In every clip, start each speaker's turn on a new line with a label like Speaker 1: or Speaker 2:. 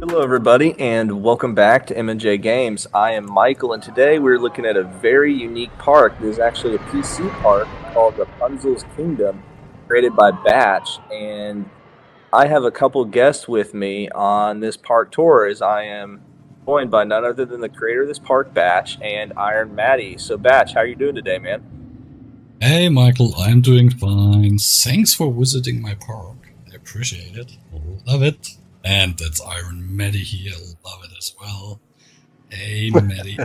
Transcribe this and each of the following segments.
Speaker 1: Hello, everybody, and welcome back to M&J Games. I am Michael, and today we're looking at a very unique park. This is actually a PC park called Rapunzel's Kingdom, created by Batch, and I have a couple guests with me on this park tour as I am joined by none other than the creator of this park, Batch, and Iron Matty. So, Batch, how are you doing today, man?
Speaker 2: Hey, Michael, I'm doing fine. Thanks for visiting my park. I appreciate it. Love it. And that's Iron Matty here. Love it as well. Hey, Matty.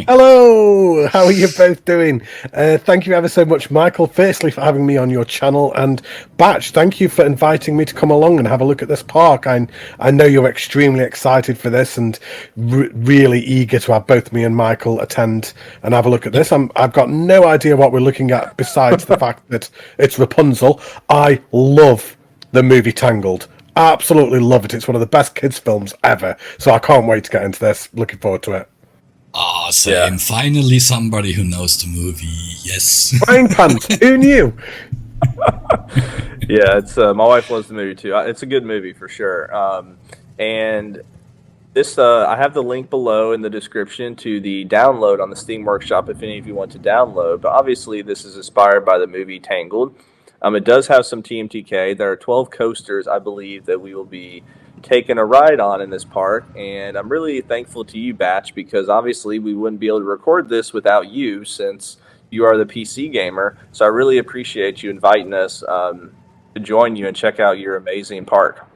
Speaker 3: Hello! How are you both doing? Thank you ever so much, Michael, firstly, for having me on your channel. And Batch, thank you for inviting me to come along and have a look at this park. I know you're extremely excited for this and really eager to have both me and Michael attend and have a look at this. I've got no idea what we're looking at besides the fact that it's Rapunzel. I love the movie Tangled. Absolutely love it. It's one of the best kids' films ever. So I can't wait to get into this. Looking forward to it.
Speaker 2: Ah, same. Yeah. Finally, somebody who knows the movie. Yes.
Speaker 3: Frying pants. Who knew?
Speaker 1: Yeah, it's my wife loves the movie too. It's a good movie for sure. And this, I have the link below in the description to the download on the Steam Workshop if any of you want to download. But obviously, this is inspired by the movie Tangled. It does have some TMTK. There are 12 coasters, I believe, that we will be taking a ride on in this park. And I'm really thankful to you, Batch, because obviously we wouldn't be able to record this without you since you are the PC gamer. So I really appreciate you inviting us to join you and check out your amazing park.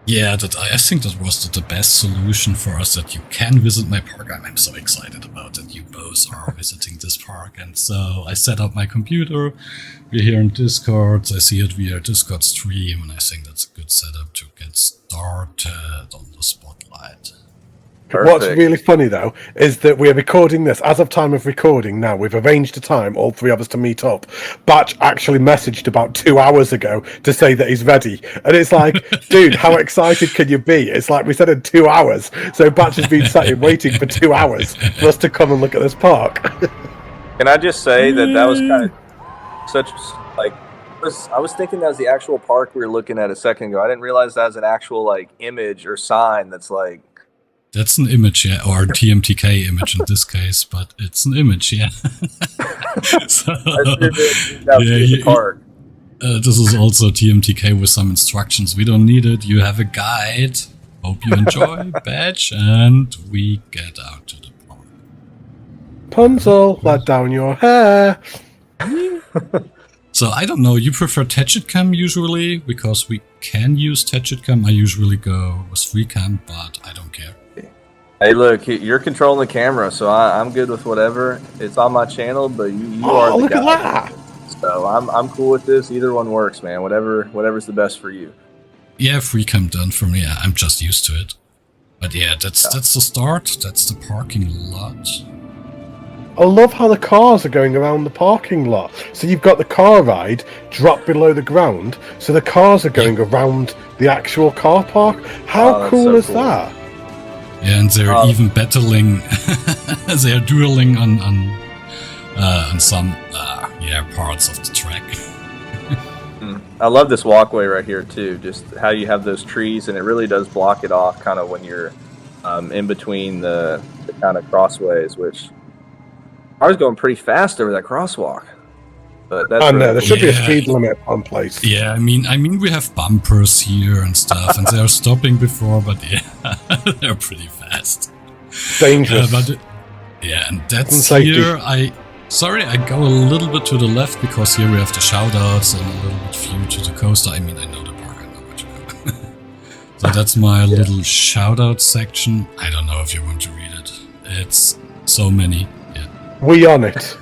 Speaker 2: Yeah, I think that was the best solution for us, that you can visit my park. I'm so excited about that you both are visiting this park. And so I set up my computer. We're here in Discord. I see it via Discord stream, and I think that's a good setup to get started on the spotlight.
Speaker 3: Perfect. What's really funny, though, is that we're recording this. As of time of recording now, we've arranged a time, all three of us, to meet up. Batch actually messaged about 2 hours ago to say that he's ready. And it's like, dude, how excited can you be? It's like we said in 2 hours. So Batch has been sat here waiting for 2 hours for us to come and look at this park.
Speaker 1: Can I just say that was kind of such, like, I was thinking that was the actual park we were looking at a second ago. I didn't realize that was an actual, like, image or sign that's like,
Speaker 2: that's an image, yeah, or TMTK image in this case, but it's an image, yeah. So, this is also TMTK with some instructions. We don't need it. You have a guide. Hope you enjoy, Badge, and we get out to the park.
Speaker 3: Rapunzel, let down your hair.
Speaker 2: So I don't know, you prefer Tachetcam usually, because we can use Tachetcam. I usually go with FreeCam, but I don't care.
Speaker 1: Hey, look, you're controlling the camera, so I'm good with whatever. It's on my channel, but you are the
Speaker 3: look
Speaker 1: guy.
Speaker 3: At that.
Speaker 1: So I'm cool with this. Either one works, man. Whatever's the best for you.
Speaker 2: Yeah, FreeCam done for me. I'm just used to it. But yeah, that's the start. That's the parking lot.
Speaker 3: I love how the cars are going around the parking lot. So you've got the car ride drop below the ground, so the cars are going around the actual car park. How cool is that?
Speaker 2: Yeah, and they're even battling. They're dueling on some parts of the track.
Speaker 1: I love this walkway right here too. Just how you have those trees, and it really does block it off, kind of when you're in between the kind of crossways. Which I was going pretty fast over that crosswalk. But that's
Speaker 3: there should be a speed limit on place.
Speaker 2: Yeah, I mean, we have bumpers here and stuff, and they're stopping before, but yeah, they're pretty fast.
Speaker 3: Dangerous.
Speaker 2: And that's here. I go a little bit to the left because here we have the shoutouts and a little bit view to the coaster. I mean, I know the park, I know where to go. So that's my little shoutout section. I don't know if you want to read it. It's so many. Yeah.
Speaker 3: We on it.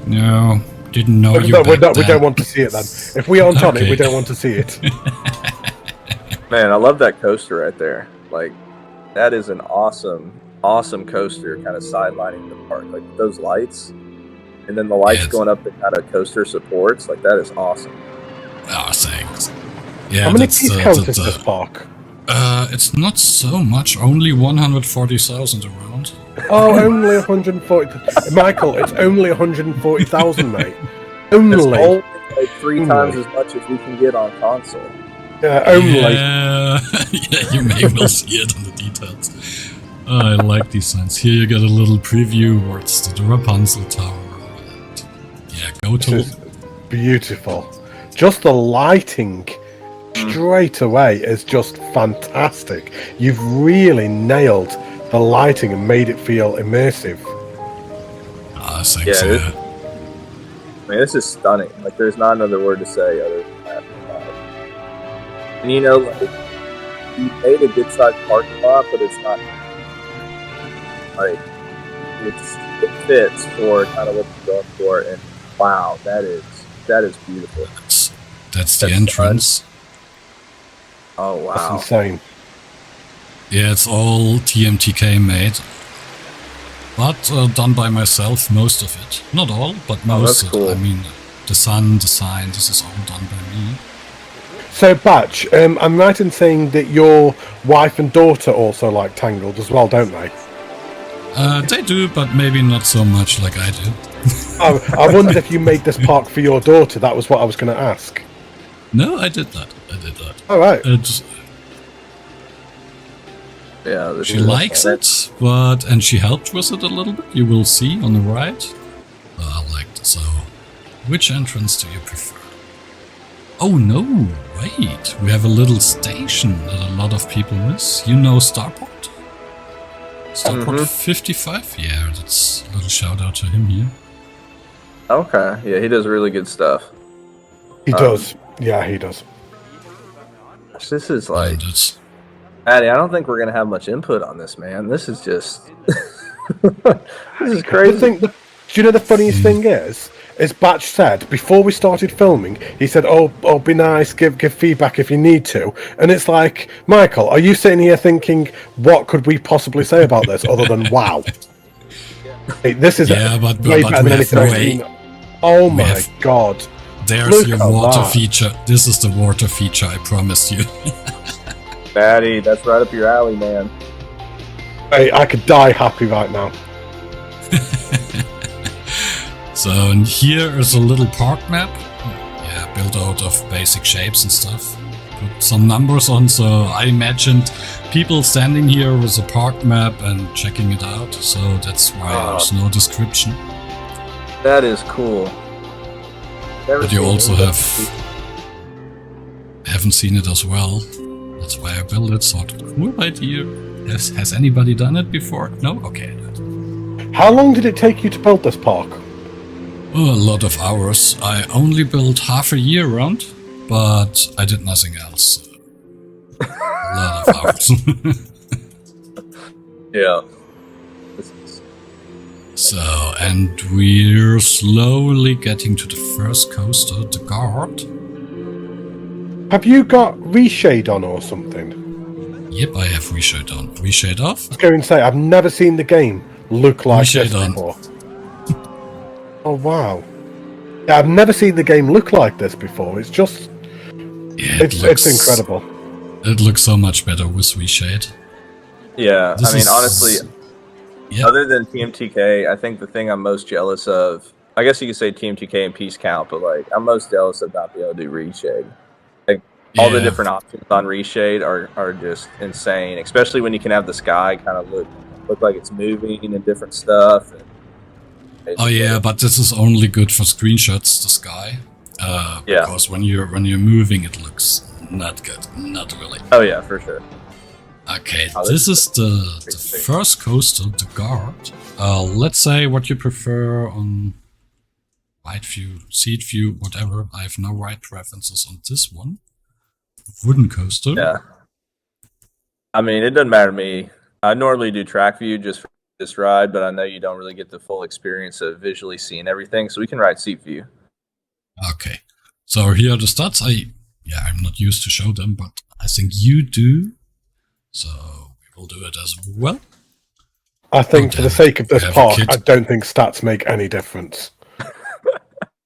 Speaker 2: No, didn't know you.
Speaker 3: We don't want to see it then. If we aren't on it, we don't want to see it.
Speaker 1: Man, I love that coaster right there. Like, that is an awesome coaster, kind of sidelining the park. Like those lights, and then the lights going up the kind of coaster supports. Like, that is awesome.
Speaker 2: Oh, thanks. Yeah,
Speaker 3: how many piece count is this park?
Speaker 2: It's not so much. Only 140,000 around.
Speaker 3: Oh, only 140. Michael, it's only 140,000, mate. Only.
Speaker 1: It's only like 3 times as much as we can get on console.
Speaker 3: Only.
Speaker 2: Yeah, yeah, you may well see it in the details. I like these signs. Here you get a little preview where it's the Rapunzel Tower. And yeah, go to.
Speaker 3: This is beautiful. Just the lighting straight away is just fantastic. You've really nailed the lighting and made it feel immersive.
Speaker 2: Thanks,
Speaker 1: Yeah, I mean, this is stunning. Like, there's not another word to say other than that. And you know, like, you made a good-sized parking lot, but it's not like it fits for kind of what you're going for. And wow, that is beautiful.
Speaker 2: That's the entrance.
Speaker 1: Oh wow,
Speaker 3: That's insane.
Speaker 2: Yeah, it's all TMTK made. But done by myself, most of it. Not all, but most
Speaker 1: that's
Speaker 2: of it.
Speaker 1: cool.
Speaker 2: I mean, the sun, the sign, this is all done by me.
Speaker 3: So, Batch, I'm right in saying that your wife and daughter also like Tangled as well, don't they?
Speaker 2: They do, but maybe not so much like I do.
Speaker 3: I wondered if you made this park for your daughter. That was what I was going to ask.
Speaker 2: No, I did that.
Speaker 3: All right.
Speaker 1: yeah. This
Speaker 2: She
Speaker 1: is
Speaker 2: likes it, and she helped with it a little bit. You will see on the right. I liked it. So, which entrance do you prefer? Oh no, wait. We have a little station that a lot of people miss. You know Starport? Starport 55? Yeah, that's a little shout out to him here.
Speaker 1: Okay, yeah, he does really good stuff.
Speaker 3: He does. Yeah, he does.
Speaker 1: This is like,
Speaker 2: And it's,
Speaker 1: Matty, I don't think we're gonna have much input on this, man. This is just, this is crazy.
Speaker 3: Do you know the funniest thing is Batch said before we started filming, he said, "Oh, be nice, give feedback if you need to." And it's like, Michael, are you sitting here thinking, what could we possibly say about this other than wow? Hey, this is
Speaker 2: but
Speaker 3: way
Speaker 2: we
Speaker 3: better than
Speaker 2: have
Speaker 3: anything I've
Speaker 2: way.
Speaker 3: seen. Oh my god!
Speaker 2: There's
Speaker 3: Look
Speaker 2: your
Speaker 3: at
Speaker 2: water
Speaker 3: that.
Speaker 2: feature. This is the water feature, I promised you.
Speaker 1: Matty, that's right up your alley, man.
Speaker 3: Hey, I could die happy right now.
Speaker 2: So and here is a little park map. Yeah, built out of basic shapes and stuff. Put some numbers on, so I imagined people standing here with a park map and checking it out. So that's why there's no description.
Speaker 1: That is cool.
Speaker 2: But you also haven't seen it as well. That's why I built it. Thought, cool idea. Has anybody done it before? No? Okay.
Speaker 3: How long did it take you to build this park?
Speaker 2: Oh, a lot of hours. I only built half a year round, but I did nothing else. A lot of hours.
Speaker 1: Yeah.
Speaker 2: So, and we're slowly getting to the first coaster, the guard.
Speaker 3: Have you got reshade on or something?
Speaker 2: Yep, I have reshade on. Reshade off?
Speaker 3: I was going to say, I've never seen the game look like
Speaker 2: Reshade
Speaker 3: this
Speaker 2: on.
Speaker 3: before. Oh wow! Yeah, I've never seen the game look like this before. It's just,
Speaker 2: Yeah,
Speaker 3: it's incredible.
Speaker 2: It looks so much better with reshade.
Speaker 1: Yeah,
Speaker 2: This
Speaker 1: I mean,
Speaker 2: is-
Speaker 1: honestly,
Speaker 2: Yep.
Speaker 1: other than TMTK, I think the thing I'm most jealous of, I guess you could say TMTK and Peace Count, but like, I'm most jealous of not being able to do reshade. Like, all the
Speaker 2: Yeah.
Speaker 1: different options on reshade are just insane, especially when you can have the sky kind of look like it's moving and different stuff. And
Speaker 2: Oh yeah, but this is only good for screenshots, the sky.
Speaker 1: Yeah.
Speaker 2: Because when you're moving, it looks not good. Not really.
Speaker 1: Oh yeah, for sure.
Speaker 2: Okay,
Speaker 1: Oh,
Speaker 2: this is the
Speaker 1: pretty
Speaker 2: first coaster, the guard. Let's say what you prefer on wide view, seat view, whatever. I have no right preferences on this one. Wooden coaster.
Speaker 1: Yeah. I mean, it doesn't matter to me. I normally do track view just for this ride, but I know you don't really get the full experience of visually seeing everything, so we can ride seat view.
Speaker 2: Okay. So here are the stats. I'm not used to show them, but I think you do. So we will do it as well.
Speaker 3: I think for the sake of this
Speaker 2: We have a
Speaker 3: park,
Speaker 2: kid.
Speaker 3: I don't think stats make any difference.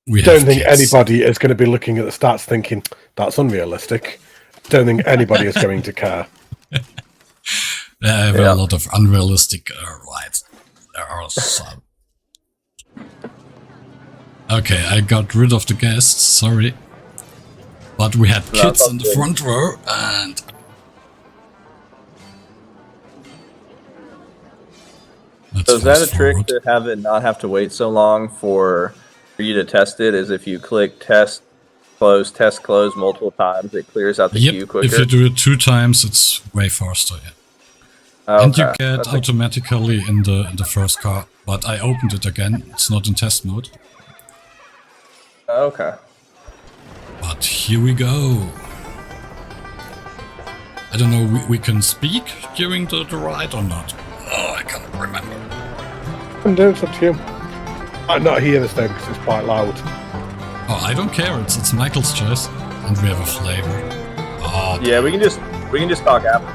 Speaker 2: We
Speaker 3: Don't
Speaker 2: have
Speaker 3: think
Speaker 2: kids.
Speaker 3: anybody is going to be looking at the stats thinking that's unrealistic. Don't think anybody is going to care.
Speaker 2: I have
Speaker 1: Yeah.
Speaker 2: a lot of unrealistic rides. There are some. Okay, I got rid of the guests. Sorry. But we had
Speaker 1: No,
Speaker 2: kids
Speaker 1: that's
Speaker 2: in the
Speaker 1: good.
Speaker 2: front row, and let's
Speaker 1: So is that a
Speaker 2: fast
Speaker 1: trick
Speaker 2: forward.
Speaker 1: to have it not have to wait so long for you to test it? Is if you click test close multiple times, it clears out the queue
Speaker 2: Yep,
Speaker 1: quicker?
Speaker 2: if you do it 2 times, it's way faster. Yeah.
Speaker 1: Oh,
Speaker 2: And you
Speaker 1: okay.
Speaker 2: get
Speaker 1: That's
Speaker 2: automatically in the first car. But I opened it again. It's not in test mode.
Speaker 1: okay.
Speaker 2: But here we go. I don't know, we can speak during the ride or not. Oh, I can't remember.
Speaker 3: And it's up to you. I not hear this though because it's quite loud.
Speaker 2: Oh, I don't care. It's Michael's choice, and we have a flavor. Oh,
Speaker 1: Yeah, we can just talk after.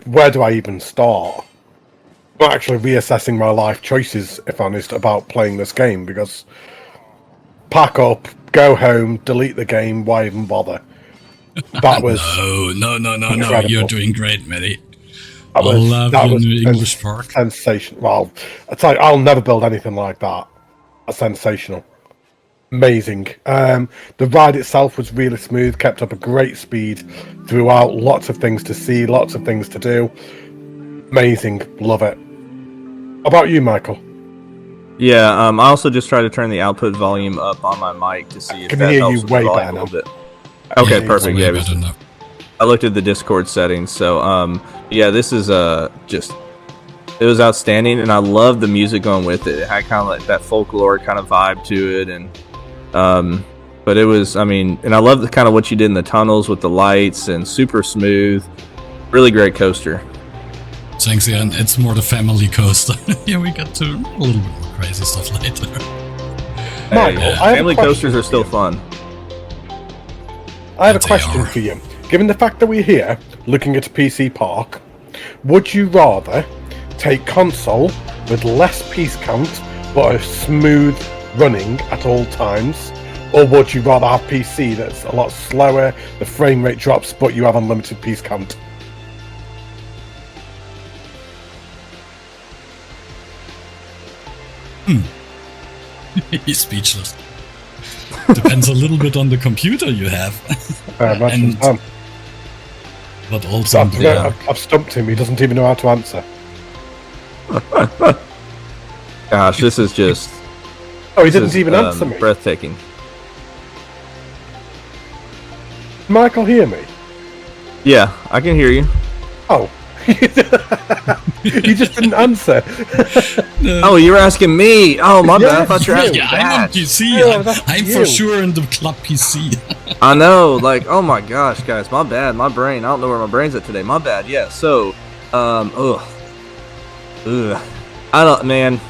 Speaker 3: Where do I even start? I'm actually reassessing my life choices, if honest, about playing this game because pack up, go home, delete the game, why even bother? That was
Speaker 2: no.
Speaker 3: incredible.
Speaker 2: You're doing great, Matty.
Speaker 3: that
Speaker 2: I
Speaker 3: was,
Speaker 2: love
Speaker 3: that
Speaker 2: your
Speaker 3: was
Speaker 2: new English park.
Speaker 3: sensational. Well, I tell you, I'll never build anything like that. That's sensational. Amazing. The ride itself was really smooth, kept up a great speed throughout. Lots of things to see, lots of things to do. Amazing. Love it. How about you, Michael?
Speaker 1: Yeah, I also just try to turn the output volume up on my mic to see if
Speaker 3: Can
Speaker 1: that
Speaker 3: hear
Speaker 1: helps
Speaker 3: you
Speaker 1: with the
Speaker 3: way
Speaker 1: volume
Speaker 3: better
Speaker 1: a little bit.
Speaker 3: Yeah,
Speaker 1: Okay,
Speaker 3: it's
Speaker 1: perfect.
Speaker 2: Way
Speaker 1: Yeah,
Speaker 2: better now.
Speaker 1: I looked at the Discord settings, so yeah, this is just it was outstanding, and I love the music going with it. It had kind of like that folklore kind of vibe to it, and but it was, I mean, and I love the kind of what you did in the tunnels with the lights and super smooth, really great coaster.
Speaker 2: Thanks, yeah, and it's more the family coaster. Yeah, we got to a little bit more crazy stuff later.
Speaker 3: Michael,
Speaker 1: Hey,
Speaker 3: I have a
Speaker 1: family
Speaker 3: question
Speaker 1: coasters
Speaker 3: for
Speaker 1: are still
Speaker 3: you.
Speaker 1: fun.
Speaker 3: I have a
Speaker 2: They
Speaker 3: question
Speaker 2: are.
Speaker 3: for you. Given the fact that we're here looking at a PC park, would you rather take console with less piece count but a smooth running at all times, or would you rather have PC that's a lot slower, the frame rate drops, but you have unlimited piece count?
Speaker 2: He's speechless. Depends a little bit on the computer you have.
Speaker 3: Imagine.
Speaker 2: And- but also on the
Speaker 3: I've stumped him. He doesn't even know how to answer.
Speaker 1: Gosh, this is just
Speaker 3: Oh, he
Speaker 1: this
Speaker 3: didn't
Speaker 1: is,
Speaker 3: even answer me.
Speaker 1: breathtaking.
Speaker 3: Michael, hear me?
Speaker 1: Yeah, I can hear you.
Speaker 3: Oh. You just didn't answer.
Speaker 1: Oh, you were asking me. Oh, my bad. I
Speaker 3: Yes,
Speaker 1: thought you were
Speaker 3: you.
Speaker 1: asking
Speaker 2: Yeah, I'm on
Speaker 1: Batch.
Speaker 2: PC.
Speaker 3: Yeah, that's
Speaker 2: I'm
Speaker 3: you.
Speaker 2: for sure in the club PC.
Speaker 1: I know, like, oh my gosh, guys, my bad, my brain. I don't know where my brain's at today. My bad. Yeah. So, ugh. I don't, man.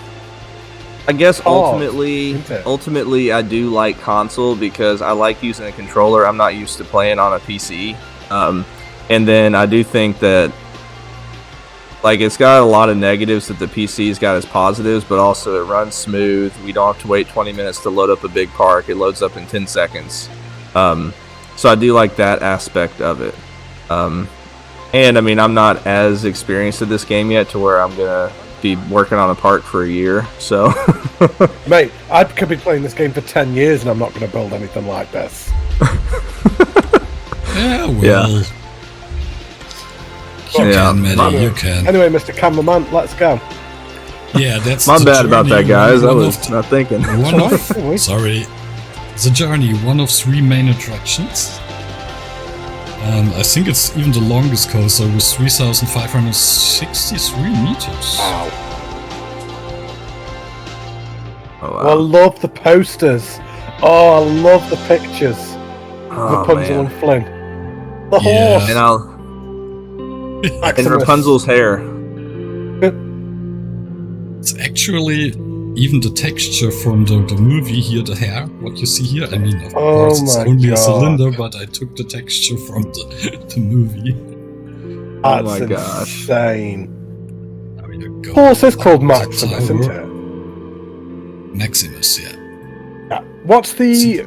Speaker 1: I guess
Speaker 3: Hard, isn't it?
Speaker 1: ultimately, I do like console because I like using a controller. I'm not used to playing on a PC. And then I do think that, like, it's got a lot of negatives that the PC's got as positives, but also it runs smooth. We don't have to wait 20 minutes to load up a big park. It loads up in 10 seconds. So I do like that aspect of it. And I mean, I'm not as experienced at this game yet to where I'm gonna be working on a park for a year. So,
Speaker 3: Mate, I could be playing this game for 10 years and I'm not going to build anything like this.
Speaker 2: Yeah, well.
Speaker 1: Yeah.
Speaker 2: You
Speaker 1: Yeah,
Speaker 2: can, Matty,
Speaker 1: my-
Speaker 2: you can.
Speaker 3: Anyway, Mr. Cameraman, let's go.
Speaker 2: Yeah, that's
Speaker 1: My
Speaker 2: the
Speaker 1: bad about
Speaker 2: journey,
Speaker 1: that, guys. I
Speaker 2: one
Speaker 1: was
Speaker 2: of
Speaker 1: not thinking.
Speaker 2: one of sorry, the journey, one of 3 main attractions. I think it's even the longest coaster with 3,563 meters.
Speaker 3: Wow.
Speaker 1: Oh,
Speaker 3: Well, I
Speaker 1: wow.
Speaker 3: love the posters. Oh, I love the pictures.
Speaker 1: Oh,
Speaker 3: Rapunzel
Speaker 1: man.
Speaker 3: and Flynn. The
Speaker 2: Yeah.
Speaker 3: horse.
Speaker 1: And
Speaker 3: Maximus.
Speaker 1: Rapunzel's hair.
Speaker 2: It's actually even the texture from the movie here, the hair, what you see here. I mean, of course, it's
Speaker 3: my
Speaker 2: only a
Speaker 3: God.
Speaker 2: cylinder, but I took the texture from the movie.
Speaker 1: Oh
Speaker 3: That's
Speaker 1: my gosh.
Speaker 3: insane.
Speaker 2: Now you go
Speaker 3: Horse is
Speaker 2: up
Speaker 3: called
Speaker 2: the
Speaker 3: Maximus, isn't
Speaker 2: tower.
Speaker 3: it?
Speaker 2: Maximus, yeah.
Speaker 3: Yeah. What's the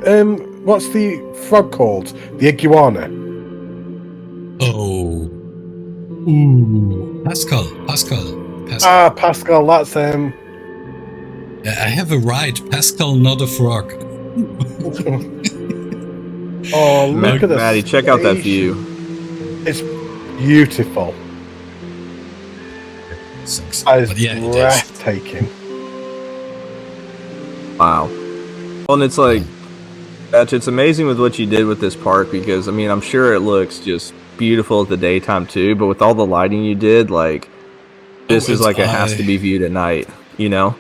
Speaker 3: frog called? The iguana.
Speaker 2: Oh. Ooh. Pascal.
Speaker 3: Ah, Pascal. That's
Speaker 2: Yeah, I have a right. Pascal, not a frog.
Speaker 3: Oh, look at this.
Speaker 1: Matty, check out that view.
Speaker 3: It's beautiful.
Speaker 2: Sucks.
Speaker 3: That is
Speaker 2: But yeah, it is.
Speaker 3: breathtaking.
Speaker 1: Wow. Well, and it's like, it's amazing with what you did with this park because, I mean, I'm sure it looks just beautiful at the daytime too, but with all the lighting you did, like, this is like it has to be viewed at night, you know?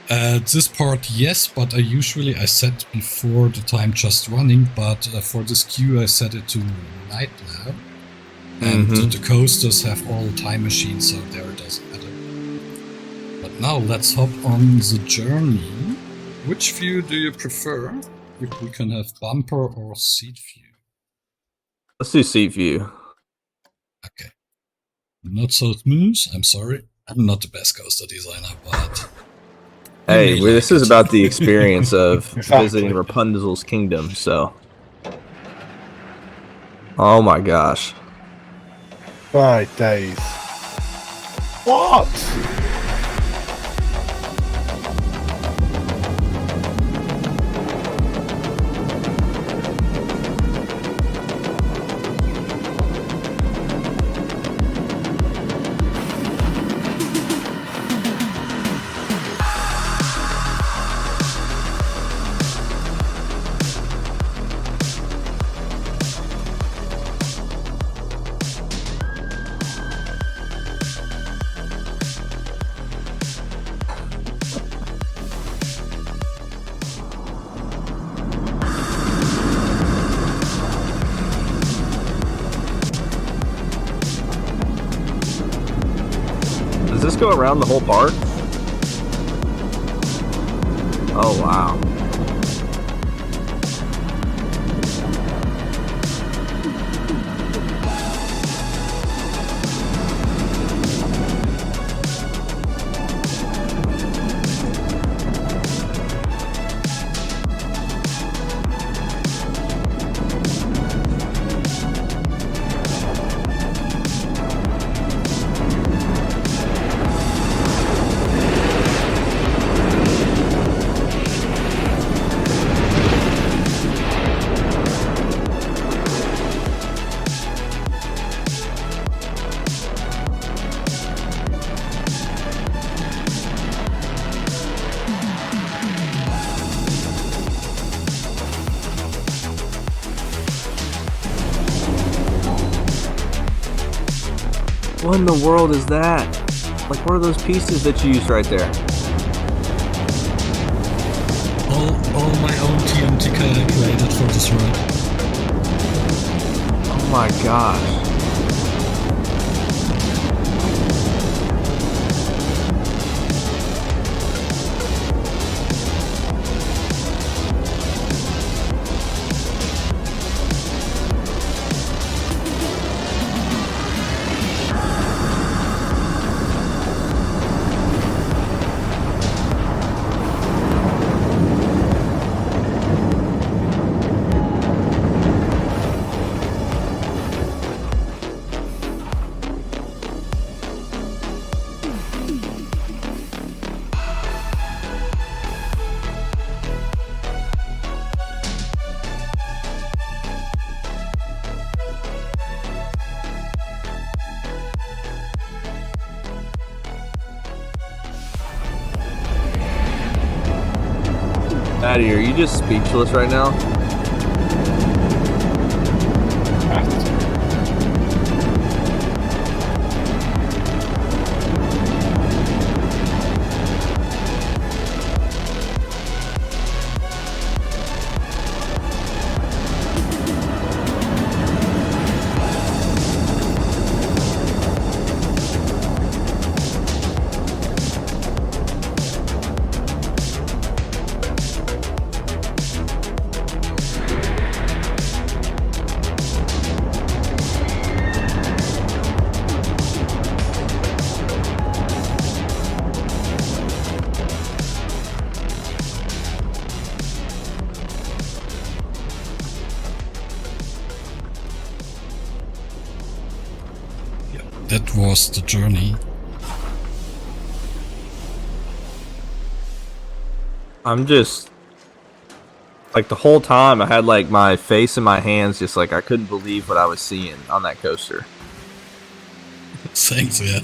Speaker 2: This part, yes, but I set before the time just running, but for this queue I set it to night now. And the coasters have all time machines, so there it doesn't matter. But now let's hop on the journey. Which view do you prefer? If we can have bumper or seat view.
Speaker 1: Let's do seat view.
Speaker 2: Okay. Not so smooth, I'm sorry. I'm not the best coaster designer, but...
Speaker 1: Hey, this is about the experience of
Speaker 3: Exactly.
Speaker 1: visiting Rapunzel's kingdom, so. Oh my gosh.
Speaker 3: My days. What?
Speaker 1: Does this go around the whole park? Oh, wow. What in the world is that? Like, what are those pieces that you used right there?
Speaker 2: All my own TMT calculated for this ride.
Speaker 1: Oh my gosh. Matty, are you just speechless right now?
Speaker 2: That was the journey.
Speaker 1: I'm just like the whole time I had like my face in my hands, just like I couldn't believe what I was seeing on that coaster.
Speaker 2: Thanks, yeah.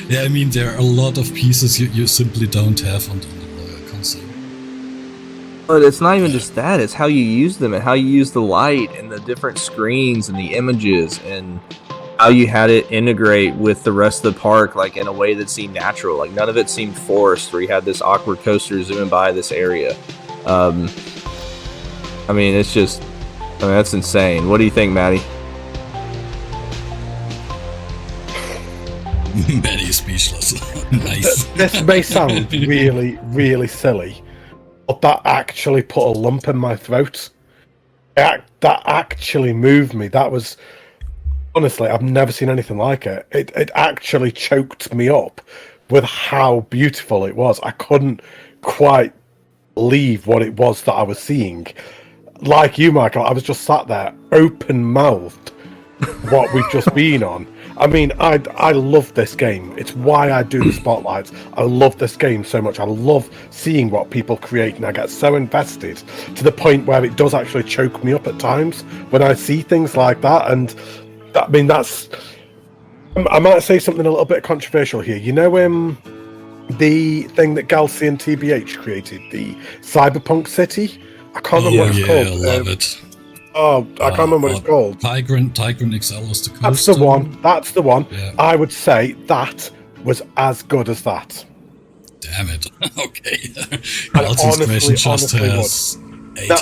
Speaker 2: Yeah, I mean, there are a lot of pieces you simply don't have on the console.
Speaker 1: But it's not even just that, it's how you use them and how you use the light and the different screens and the images and how you had it integrate with the rest of the park, like in a way that seemed natural. Like none of it seemed forced, where you had this awkward coaster zooming by this area. I mean, it's just, that's insane. What do you think, Matty?
Speaker 2: Matty is speechless. Nice.
Speaker 3: This may sound really, really silly, but that actually put a lump in my throat. That actually moved me. That was... Honestly, I've never seen anything like it. It actually choked me up with how beautiful it was. I couldn't quite believe what it was that I was seeing. Like you, Michael, I was just sat there, open-mouthed, what we've just been on. I mean, I love this game. It's why I do the spotlights. I love this game so much. I love seeing what people create, and I get so invested to the point where it does actually choke me up at times when I see things like that. And I mean, that's... I might say something a little bit controversial here. You know, the thing that Galsy and TBH created, the Cyberpunk City? I can't remember what it's called.
Speaker 2: I love it.
Speaker 3: Oh, I can't remember what it's called.
Speaker 2: Tigrant XL is the coaster.
Speaker 3: That's the one.
Speaker 2: Yeah.
Speaker 3: I would say that was as good as that.
Speaker 2: Damn it. Okay.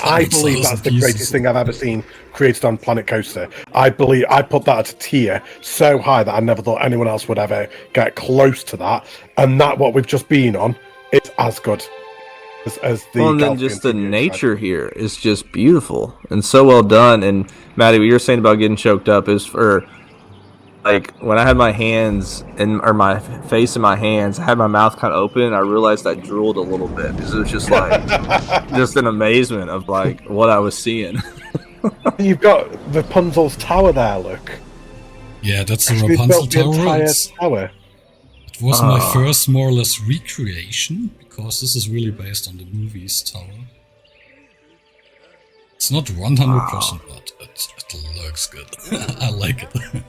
Speaker 3: I believe that's the greatest thing I've ever seen created on Planet Coaster. I believe I put that at a tier so high that I never thought anyone else would ever get close to that. And that what we've just been on is as good as the.
Speaker 1: Well, and then just the nature here is just beautiful and so well done. And Matty, what you're saying about getting choked up is for like when I had my hands or my face in my hands, I had my mouth kind of open, and I realized I drooled a little bit because it was just like just an amazement of like what I was seeing.
Speaker 3: You've got Rapunzel's tower there. Look.
Speaker 2: Yeah, that's the Rapunzel tower. It was my first more or less recreation because this is really based on the movie's tower. It's not 100%, but it looks good. I like it.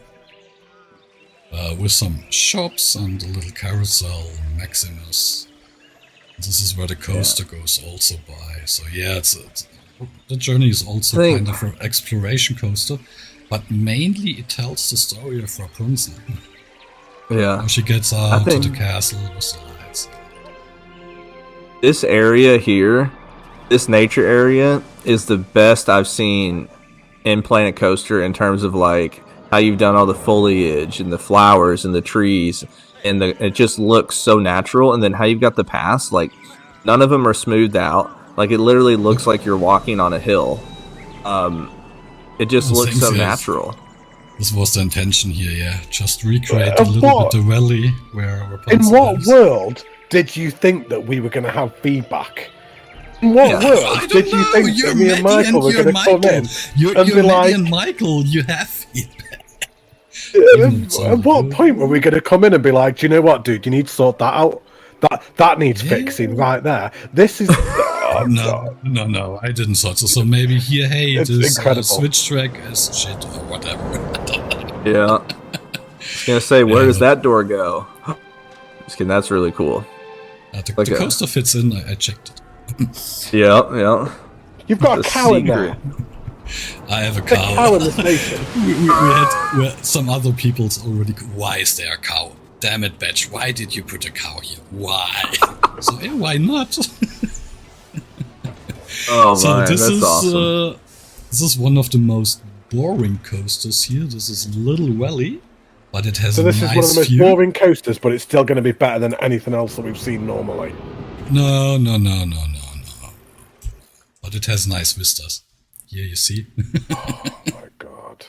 Speaker 2: With some shops and a little carousel, Maximus. This is where the coaster goes also by. So yeah, the journey is also kind of an exploration coaster, but mainly it tells the story of Rapunzel.
Speaker 1: Yeah.
Speaker 2: How she gets out to the castle with the lights.
Speaker 1: This area here, this nature area, is the best I've seen in Planet Coaster in terms of like how you've done all the foliage and the flowers and the trees, and it just looks so natural. And then how you've got the paths, like none of them are smoothed out. Like it literally looks like you're walking on a hill. It just looks so natural.
Speaker 2: This was the intention here, yeah. Just recreate a little bit the valley where Rapunzel
Speaker 3: In what world did you think that we were going to have feedback? In what world did you think that me and Michael were going to come in and be like...
Speaker 2: and Michael, you have feedback.
Speaker 3: At what point were we going to come in and be like, do you know what, dude, you need to sort that out? That needs fixing right there. This is...
Speaker 2: No, I didn't sort so maybe here, hey,
Speaker 3: it's
Speaker 2: this
Speaker 3: incredible.
Speaker 2: Switch track is shit or whatever.
Speaker 1: Yeah. I was going to say, where does that door go? Just kidding, that's really cool.
Speaker 2: The coaster fits in, I checked it.
Speaker 1: Yeah.
Speaker 3: You've got a
Speaker 1: The
Speaker 3: cow in
Speaker 1: secret.
Speaker 3: there.
Speaker 2: I have a
Speaker 3: A cow
Speaker 2: cow.
Speaker 3: in the station.
Speaker 2: we had some other people's already. Why is there a cow? Damn it, Batch! Why did you put a cow here? Why? So yeah, why not?
Speaker 1: Oh
Speaker 2: So
Speaker 1: man,
Speaker 2: this
Speaker 1: that's
Speaker 2: is
Speaker 1: awesome.
Speaker 2: this is one of the most boring coasters here. This is Little Valley, but it has
Speaker 3: So
Speaker 2: a
Speaker 3: this is one of
Speaker 2: nice
Speaker 3: the most
Speaker 2: view.
Speaker 3: boring coasters, but it's still going to be better than anything else that we've seen normally.
Speaker 2: No. But it has nice vistas. Here you see.
Speaker 3: Oh my god.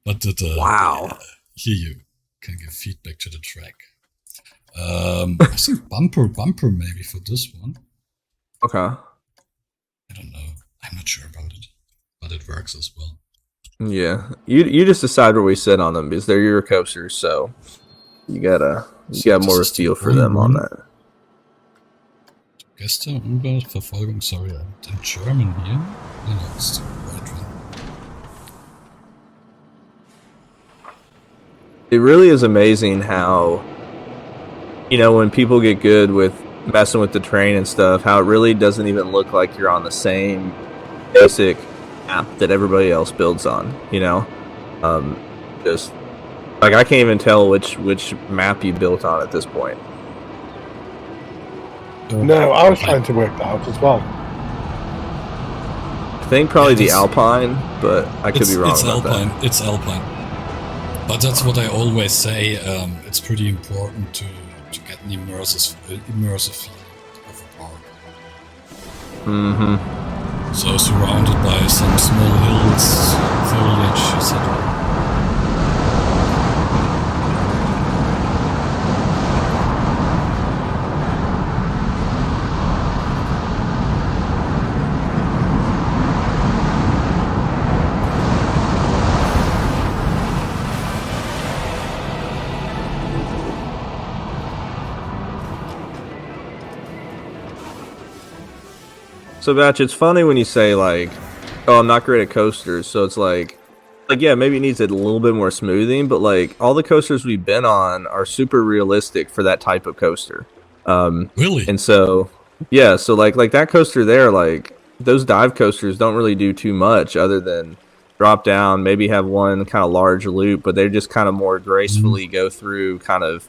Speaker 2: But
Speaker 1: Wow.
Speaker 2: here you can give feedback to the track. I think bumper maybe for this one.
Speaker 1: Okay.
Speaker 2: I don't know. I'm not sure about it, but it works as well.
Speaker 1: Yeah. You just decide where we sit on them because they're your coasters, so you got more of a feel for them on that.
Speaker 2: Gestern über Verfolgung, sorry, in German here. No, it's the right one.
Speaker 1: It really is amazing how, when people get good with messing with the terrain and stuff, how it really doesn't even look like you're on the same basic map that everybody else builds on, just like I can't even tell which map you built on at this point.
Speaker 3: No, I was trying to work that out as well.
Speaker 1: I think probably
Speaker 2: Yeah,
Speaker 1: the
Speaker 2: this-
Speaker 1: Alpine, but I could be wrong
Speaker 2: It's
Speaker 1: about
Speaker 2: Alpine.
Speaker 1: that.
Speaker 2: It's Alpine. But that's what I always say. It's pretty important to get an immersive feeling of a park.
Speaker 1: Mm-hmm.
Speaker 2: So surrounded by some small hills, foliage, etc.
Speaker 1: So, Batch, it's funny when you say, like, oh, I'm not great at coasters. So it's like, yeah, maybe it needs a little bit more smoothing, but, like, all the coasters we've been on are super realistic for that type of coaster.
Speaker 2: Really?
Speaker 1: And so, yeah, so, like that coaster there, like, those dive coasters don't really do too much other than drop down, maybe have one kind of large loop, but they just kind of more gracefully go through kind of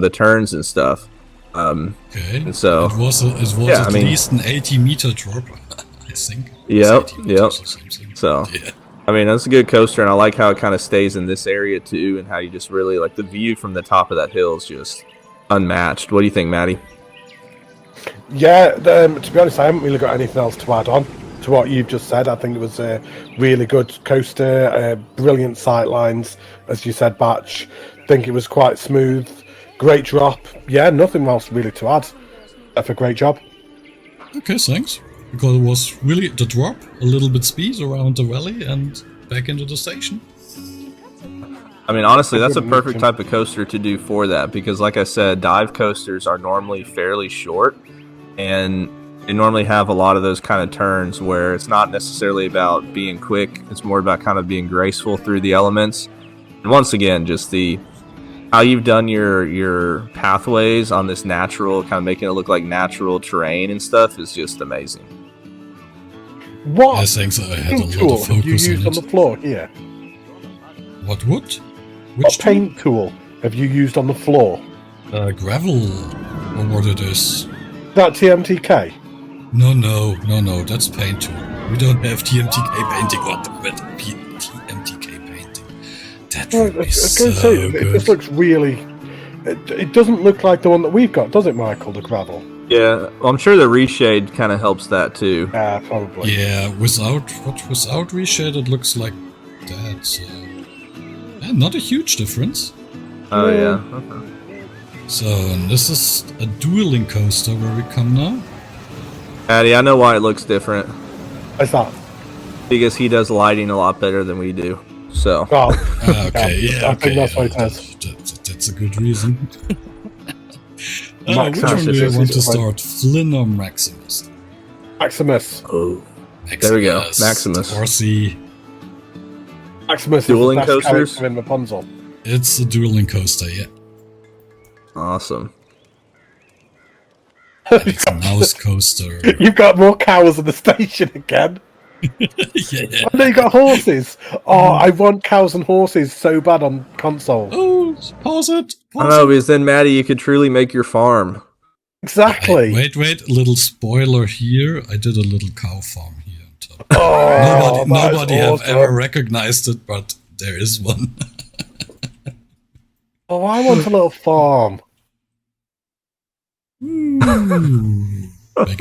Speaker 1: the turns and stuff.
Speaker 2: Okay.
Speaker 1: And so,
Speaker 2: it was
Speaker 1: yeah,
Speaker 2: at
Speaker 1: I mean-
Speaker 2: least an 80-meter drop, I think.
Speaker 1: Yep,
Speaker 2: It's 80 meters or something.
Speaker 1: So,
Speaker 2: Yeah.
Speaker 1: I mean, that's a good coaster, and I like how it kind of stays in this area too, and how you just really like the view from the top of that hill is just unmatched. What do you think, Matty?
Speaker 3: Yeah, to be honest, I haven't really got anything else to add on to what you've just said. I think it was a really good coaster, brilliant sight lines, as you said, Batch. Think it was quite smooth, great drop. Yeah, nothing else really to add. That's a great job.
Speaker 2: Okay, thanks. Because it was really the drop, a little bit speed around the valley and back into the station.
Speaker 1: I mean, honestly, that's a
Speaker 3: Good
Speaker 1: perfect
Speaker 3: mention.
Speaker 1: type of coaster to do for that because, like I said, dive coasters are normally fairly short, and they normally have a lot of those kind of turns where it's not necessarily about being quick; it's more about kind of being graceful through the elements. And once again, just how you've done your pathways on this natural, kind of making it look like natural terrain and stuff, is just amazing.
Speaker 3: What
Speaker 2: I think I had a
Speaker 3: paint
Speaker 2: lot
Speaker 3: tool
Speaker 2: of
Speaker 3: have you
Speaker 2: focus
Speaker 3: used
Speaker 2: on
Speaker 3: on the
Speaker 2: it.
Speaker 3: floor here?
Speaker 2: What wood?
Speaker 3: What
Speaker 2: Which
Speaker 3: paint tool have you used on the floor?
Speaker 2: gravel, or what it is?
Speaker 3: That TMTK?
Speaker 2: No, that's paint tool. We don't have TMTK painting. What the TMTK painting? That
Speaker 3: Well,
Speaker 2: would
Speaker 3: I
Speaker 2: be
Speaker 3: was
Speaker 2: so
Speaker 3: going to say, it
Speaker 2: good.
Speaker 3: just looks really... It doesn't look like the one that we've got, does it, Michael, the gravel?
Speaker 1: Yeah, well, I'm sure the reshade kind of helps that too.
Speaker 3: Yeah, probably.
Speaker 2: Yeah, without reshade, it looks like that. So, yeah, not a huge difference.
Speaker 1: Oh
Speaker 3: Yeah.
Speaker 1: yeah. Okay.
Speaker 2: So this is a dueling coaster where we come now.
Speaker 1: Matty, I know why it looks different
Speaker 3: What's that?
Speaker 1: because he does lighting a lot better than we do. So
Speaker 3: Oh,
Speaker 2: Okay, yeah,
Speaker 3: I think that's what it is.
Speaker 2: That's a good reason. Which
Speaker 3: Maximus
Speaker 2: one do
Speaker 3: is-
Speaker 2: you
Speaker 3: is-
Speaker 2: want to
Speaker 3: is like-
Speaker 2: start? Flynn or Maximus?
Speaker 3: Maximus.
Speaker 1: oh, there we go, Maximus.
Speaker 2: Horsey.
Speaker 3: Maximus
Speaker 1: Dueling
Speaker 3: is the best
Speaker 1: coasters?
Speaker 3: character in Rapunzel.
Speaker 2: It's a dueling coaster, yeah.
Speaker 1: Awesome.
Speaker 2: And it's a mouse coaster.
Speaker 3: You've got more cows at the station again.
Speaker 2: Yeah.
Speaker 3: And then you got horses. Oh, I want cows and horses so bad on console.
Speaker 2: Oh, pause it.
Speaker 1: I don't know, because then, Matty, you could truly make your farm.
Speaker 3: Exactly.
Speaker 2: Wait. A little spoiler here. I did a little cow farm here on top.
Speaker 3: Oh,
Speaker 2: Nobody have
Speaker 3: awesome.
Speaker 2: ever recognized it, but there is one.
Speaker 3: Oh, I want a little farm.
Speaker 2: Making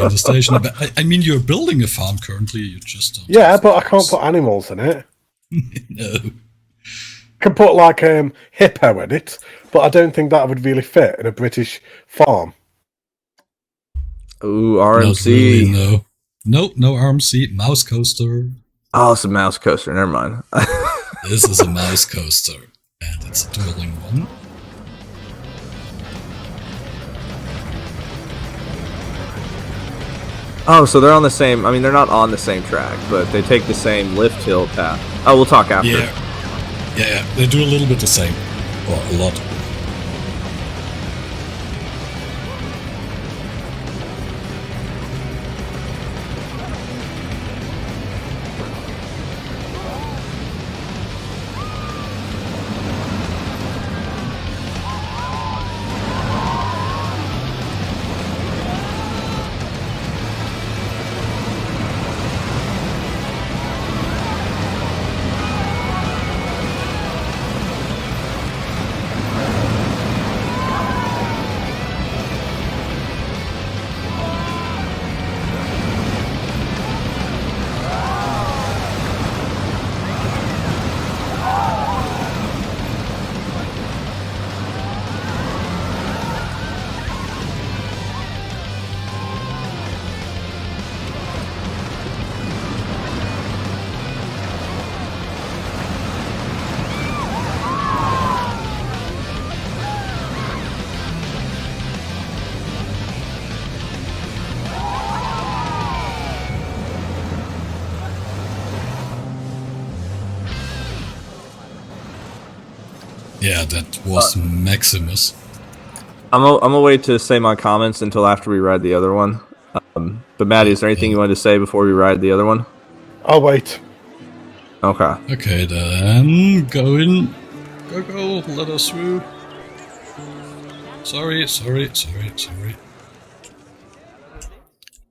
Speaker 2: the station. I mean, you're building a farm currently. You just don't.
Speaker 3: Yeah, but I can't put animals in it.
Speaker 2: No.
Speaker 3: Can put like hippo in it, but I don't think that would really fit in a British farm.
Speaker 1: Ooh,
Speaker 2: Not
Speaker 1: RMC.
Speaker 2: really, no. Nope, no RMC. Mouse coaster.
Speaker 1: Oh, it's a mouse coaster. Never mind.
Speaker 2: This is a mouse coaster, and it's a dueling one.
Speaker 1: Oh, so they're on the same. I mean, they're not on the same track, but they take the same lift hill path. Oh, we'll talk after.
Speaker 2: Yeah. They do a little bit the same, or a lot. Yeah, that was Maximus.
Speaker 1: I'm gonna wait to say my comments until after we ride the other one. But Matty, is there anything you wanted to say before we ride the other one?
Speaker 3: I'll wait.
Speaker 1: Okay.
Speaker 2: Okay, then go in. Go, let us through. Sorry.
Speaker 3: Out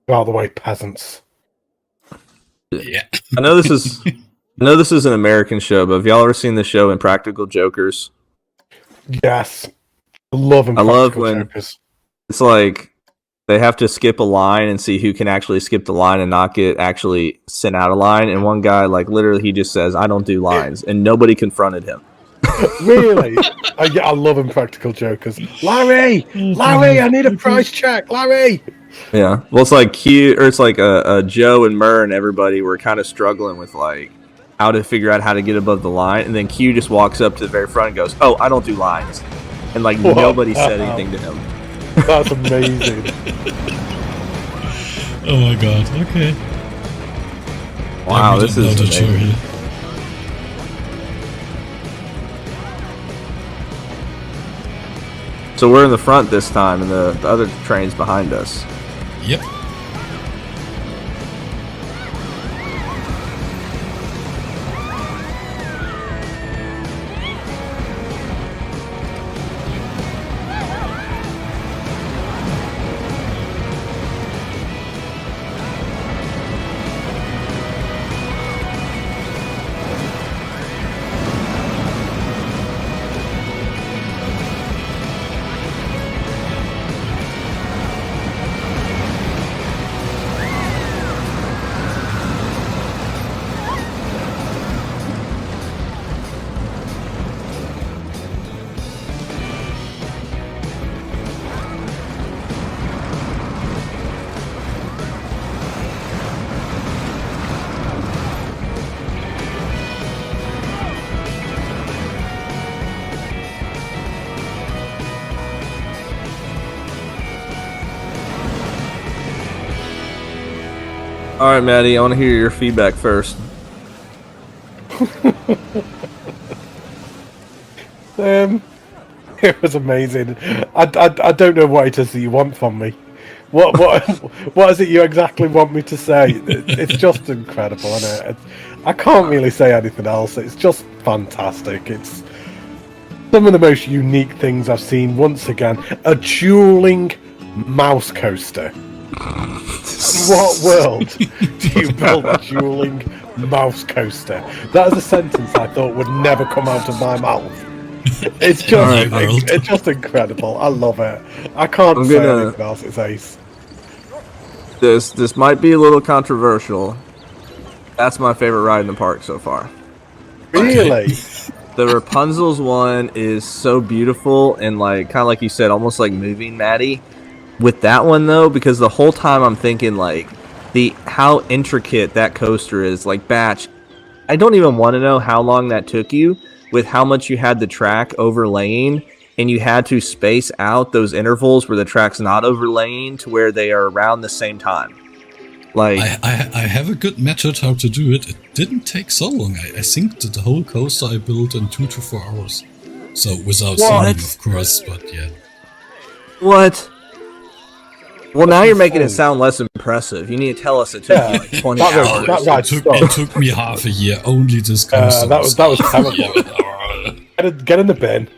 Speaker 3: of the way, peasants.
Speaker 2: Yeah.
Speaker 1: I know this is an American show, but have y'all ever seen the show Impractical Jokers?
Speaker 3: Yes. I love
Speaker 1: when-
Speaker 3: Jokers.
Speaker 1: It's like they have to skip a line and see who can actually skip the line and not get actually sent out of line. And one guy, like, literally, he just says, "I don't do lines," and nobody confronted him.
Speaker 3: Really? I love Impractical Jokers. Larry, I need a price check. Larry.
Speaker 1: Yeah. Well, it's like Q, or it's like Joe and Murr and everybody were kind of struggling with like how to figure out how to get above the line, and then Q just walks up to the very front and goes, "Oh, I don't do lines," and like nobody said anything to him.
Speaker 3: That's amazing.
Speaker 2: Oh my god. Okay.
Speaker 1: Wow, this is
Speaker 2: the show
Speaker 1: amazing.
Speaker 2: here.
Speaker 1: So we're in the front this time, and the other train's behind us.
Speaker 2: Yep.
Speaker 1: All right, Matty, I want to hear your feedback first.
Speaker 3: It was amazing. I don't know what it is that you want from me, What is it you exactly want me to say? It's just incredible, isn't it? I can't really say anything else. It's just fantastic. It's some of the most unique things I've seen. Once again, a dueling mouse coaster. In what world do you build a dueling mouse coaster? That is a sentence I thought would never come out of my mouth. It's just incredible. I love it. I can't say anything else. It's ace.
Speaker 1: This might be a little controversial. That's my favorite ride in the park so far.
Speaker 3: Really?
Speaker 1: The Rapunzel's one is so beautiful and like kind of like you said, almost like moving, Matty. With that one though, because the whole time I'm thinking like how intricate that coaster is. Like Batch, I don't even want to know how long that took you with how much you had the track overlaying, and you had to space out those intervals where the track's not overlaying to where they are around the same time. Like
Speaker 2: I have a good method how to do it. It didn't take so long. I think that the whole coaster I built in 2 to 4 hours. So without zooming, of course, but yeah.
Speaker 1: What? Well, now you're making it sound less impressive. You need to tell us it took you like 20 hours.
Speaker 2: It took me half a year. Only this coaster.
Speaker 3: That was terrible. Get in the bin.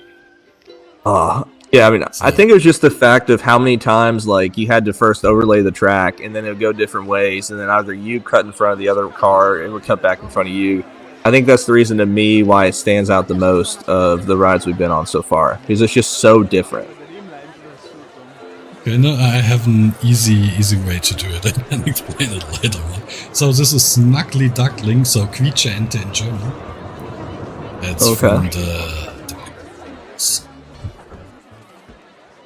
Speaker 1: Yeah, I mean, I think it was just the fact of how many times like you had to first overlay the track, and then it would go different ways, and then either you cut in front of the other car, and it would cut back in front of you. I think that's the reason to me why it stands out the most of the rides we've been on so far, because it's just so different.
Speaker 2: Okay, no, I have an easy way to do it. I can explain it later on. So this is Snuggly Duckling, so Quietscheente in German. It's from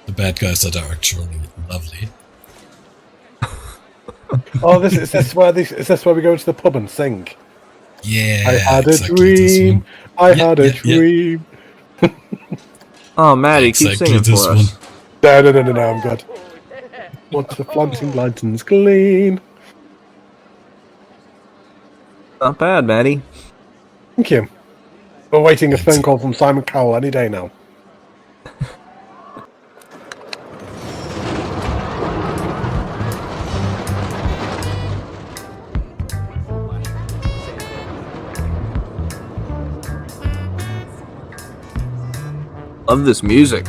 Speaker 2: the bad guys that are actually lovely.
Speaker 3: Oh, is this where we go to the pub and sing?
Speaker 2: Yeah,
Speaker 3: I had
Speaker 2: exactly
Speaker 3: a dream. I had a dream.
Speaker 1: Oh, Matty, keep singing for us.
Speaker 3: No, I'm good. Want the flaunting lanterns clean.
Speaker 1: Not bad, Matty.
Speaker 3: Thank you. We're waiting a phone call from Simon Cowell any day now.
Speaker 1: Love this music.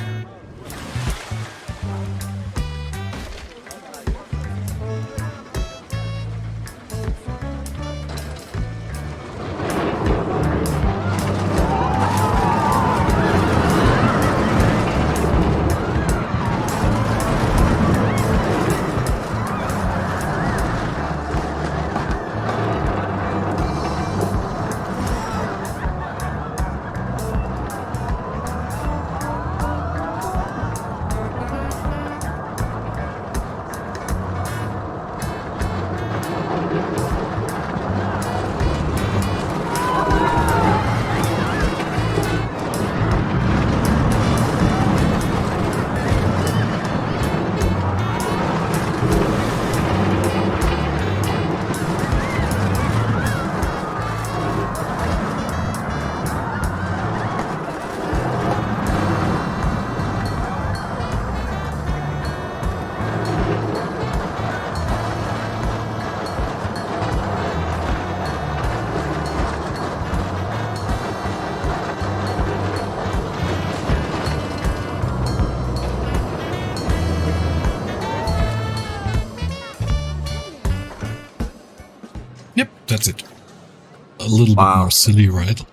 Speaker 2: Yep, that's it. A little bit more silly, right?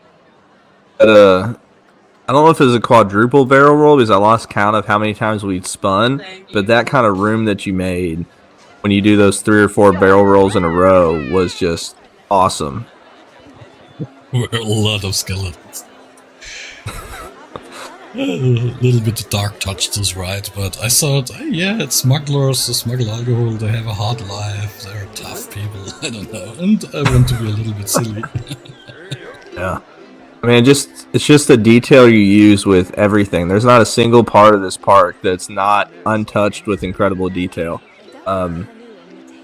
Speaker 1: But, I don't know if it was a quadruple barrel roll because I lost count of how many times we'd spun, but that kind of room that you made when you do those 3 or 4 barrel rolls in a row was just awesome.
Speaker 2: Were a lot of skeletons. A little bit of dark touch this ride, but I thought, hey, yeah, it's smugglers, they smuggle alcohol, they have a hard life, they're tough people, I don't know, and I want to be a little bit silly.
Speaker 1: Yeah. I mean, it's just the detail you use with everything. There's not a single part of this park that's not untouched with incredible detail. And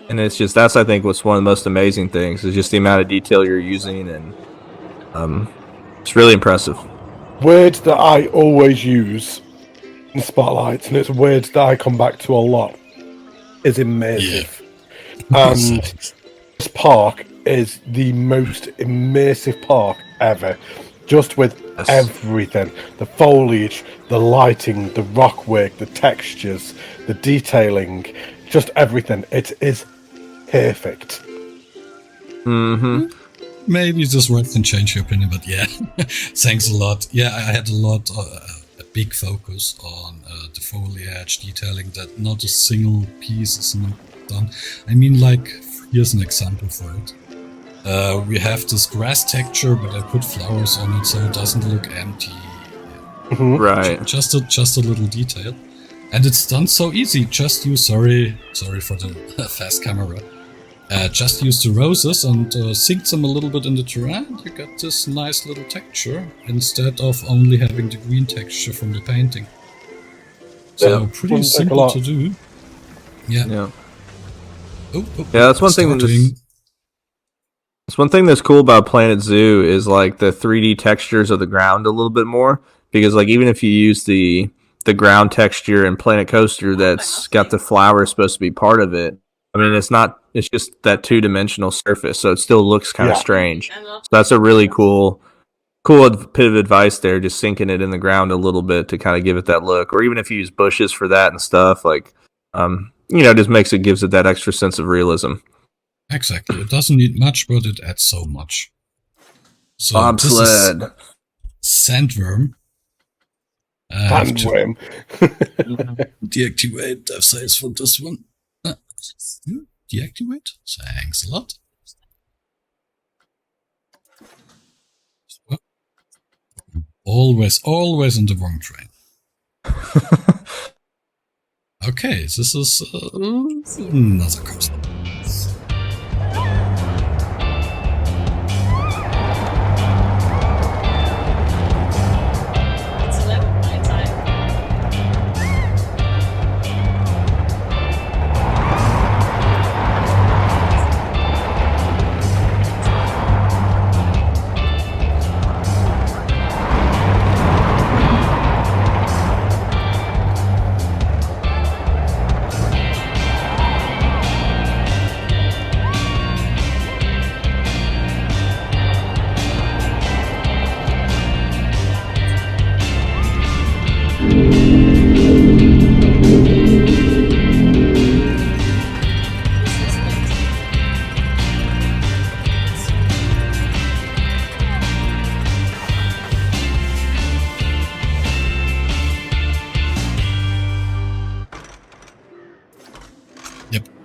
Speaker 1: it's just, that's, I think, what's one of the most amazing things, is just the amount of detail you're using, and it's really impressive.
Speaker 3: Words that I always use in spotlights, and it's words that I come back to a lot. is immersive. And this park is the most immersive park ever. Just with everything. The foliage, the lighting, the rock work, the textures, the detailing, just everything. It is perfect.
Speaker 1: Mm-hmm.
Speaker 2: Maybe this word can change your opinion, but yeah, thanks a lot. Yeah, I had a big focus on the foliage detailing, that not a single piece is not done. I mean, like, here's an example for it. We have this grass texture, but I put flowers on it so it doesn't look empty.
Speaker 3: Mm-hmm.
Speaker 1: Right.
Speaker 2: Just a little detail. And it's done so easy. Just use, sorry for the fast camera. Just use the roses and sink them a little bit in the terrain. You get this nice little texture instead of only having the green texture from the painting. So pretty simple to do. Yeah.
Speaker 1: Yeah.
Speaker 2: Oh,
Speaker 1: yeah, that's one thing. That's one thing that's cool about Planet Zoo is like the 3D textures of the ground a little bit more, because like even if you use the ground texture in Planet Coaster that's got the flowers supposed to be part of it, I mean it's just that 2-dimensional surface, so it still looks kind of strange. So that's a really cool bit of advice there, just sinking it in the ground a little bit to kind of give it that look. Or even if you use bushes for that and stuff, like just gives it that extra sense of realism.
Speaker 2: Exactly. It doesn't need much, but it adds so much. So
Speaker 1: Bobsled.
Speaker 2: This is Sandworm.
Speaker 3: Sandworm.
Speaker 2: Deactivate dev saves for this one. Deactivate? Thanks a lot. Always in the wrong train. Okay, this is another coaster.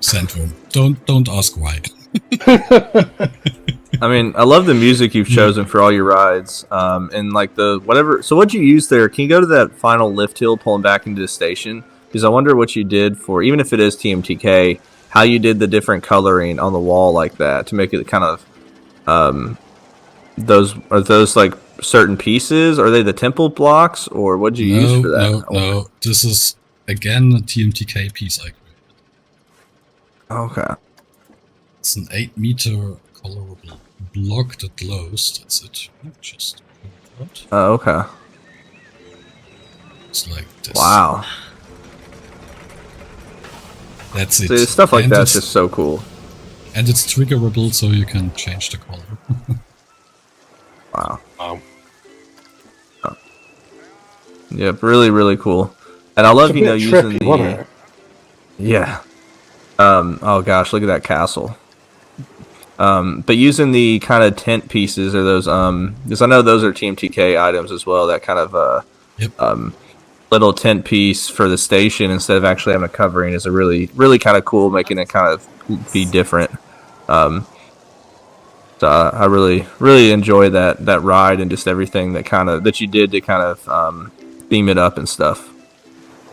Speaker 2: Sandworm. Don't ask why.
Speaker 1: I mean, I love the music you've chosen for all your rides, and like the whatever. So, what'd you use there? Can you go to that final lift hill, pulling back into the station? Because I wonder what you did for, even if it is TMTK, how you did the different coloring on the wall like that to make it kind of those like certain pieces? Are they the temple blocks, or what'd you use for that?
Speaker 2: No. This is again a TMTK piece.
Speaker 1: Okay.
Speaker 2: It's an 8-meter colorable block that glows. That's it. Just
Speaker 1: oh, okay.
Speaker 2: It's like this.
Speaker 1: Wow.
Speaker 2: That's it.
Speaker 1: See, stuff like that's just so cool.
Speaker 2: And it's triggerable, so you can change the color.
Speaker 1: Wow. Oh. Yep, really, really cool. And I love, using the... Yeah. Oh gosh, look at that castle. But using the kind of tent pieces or those, because I know those are TMTK items as well, that kind of, little tent piece for the station instead of actually having a covering is a really, really kind of cool, making it kind of be different. So I really, really enjoy that ride and just everything that you did to kind of, theme it up and stuff.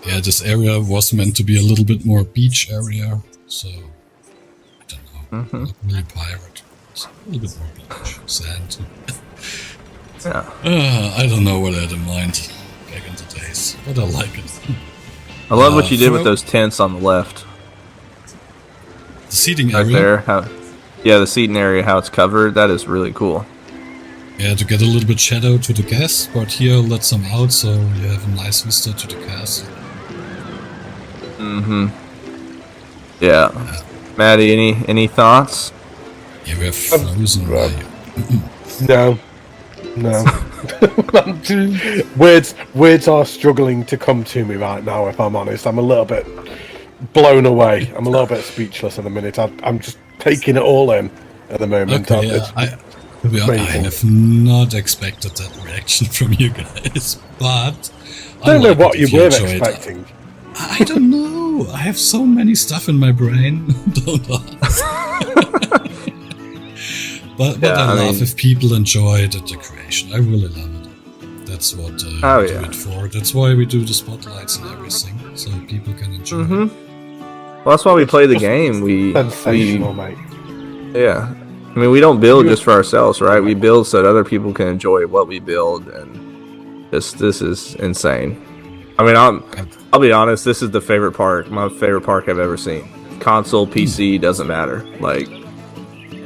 Speaker 2: Yeah, this area was meant to be a little bit more beach area. So, I don't know, not really pirate, it's a little bit more beach, sand.
Speaker 1: Yeah.
Speaker 2: I don't know what I had in mind back in the days, but I like it.
Speaker 1: I love what you did with those tents on the left.
Speaker 2: The seating
Speaker 1: right
Speaker 2: area.
Speaker 1: There, the seating area, how it's covered, that is really cool.
Speaker 2: Yeah, to get a little bit shadow to the guests, but here let some out so you have a nice vista to the castle.
Speaker 1: Mm-hmm. Yeah. Matty, any thoughts?
Speaker 2: Yeah, we have frozen by
Speaker 3: No. Words are struggling to come to me right now, if I'm honest. I'm a little bit blown away. I'm a little bit speechless at the minute. I'm just taking it all in at the moment.
Speaker 2: Okay, yeah, I have not expected that reaction from you guys, but
Speaker 3: I don't know
Speaker 2: like
Speaker 3: what
Speaker 2: it if
Speaker 3: you were
Speaker 2: enjoy it.
Speaker 3: expecting.
Speaker 2: I don't know. I have so many stuff in my brain. Don't ask. But I love if people enjoy the creation. I really love it. That's what we do it for. That's why we do the spotlights and everything, so people can enjoy it.
Speaker 1: Well, that's why we play the game.
Speaker 3: Sensational, mate.
Speaker 1: Yeah. I mean, we don't build just for ourselves, right? We build so that other people can enjoy what we build, and this is insane. I mean, I'll be honest. This is the favorite park. My favorite park I've ever seen. Console, PC, doesn't matter. Like,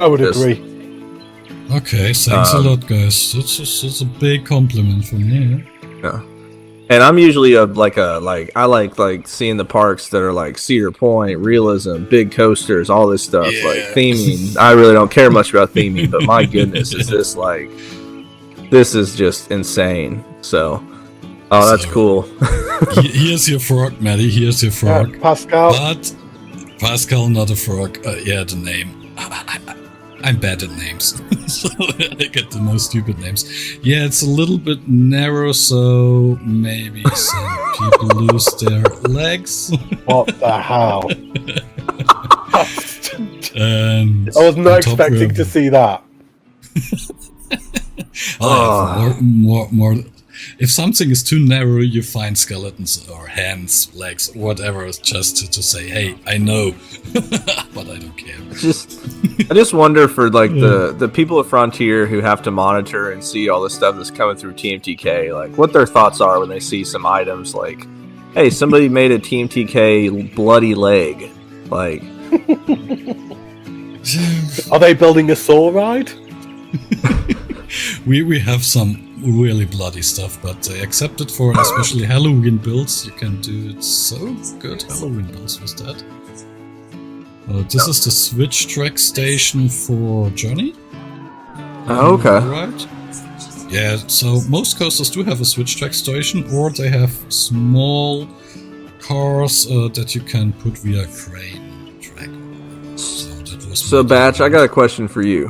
Speaker 3: I would agree.
Speaker 2: Okay, thanks a lot, guys. That's a big compliment from me.
Speaker 1: Yeah. And I'm usually I like seeing the parks that are like Cedar Point, realism, big coasters, all this stuff, like theming. I really don't care much about theming, but my goodness, this is just insane. So, that's cool.
Speaker 2: Here's your frog, Matty. Here's your frog.
Speaker 3: Pascal.
Speaker 2: But Pascal, not a frog. The name. I'm bad at names, so I get the most stupid names. Yeah, it's a little bit narrow, so maybe some people lose their legs.
Speaker 3: What the hell?
Speaker 2: And
Speaker 3: I was not expecting to see that.
Speaker 2: More. If something is too narrow, you find skeletons or hands, legs, whatever, just to say, hey, I know, but I don't care.
Speaker 1: I just wonder for like the people at Frontier who have to monitor and see all the stuff that's coming through TMTK, like what their thoughts are when they see some items like, hey, somebody made a TMTK bloody leg. Like,
Speaker 3: are they building a soul ride?
Speaker 2: We have some really bloody stuff, but they accept it for especially Halloween builds. You can do it so good Halloween builds with that. This is the switch track station for Journey.
Speaker 1: Oh, okay.
Speaker 2: Right. Yeah, so most coasters do have a switch track station, or they have small cars that you can put via crane track. So
Speaker 1: Batch, I got a question for you.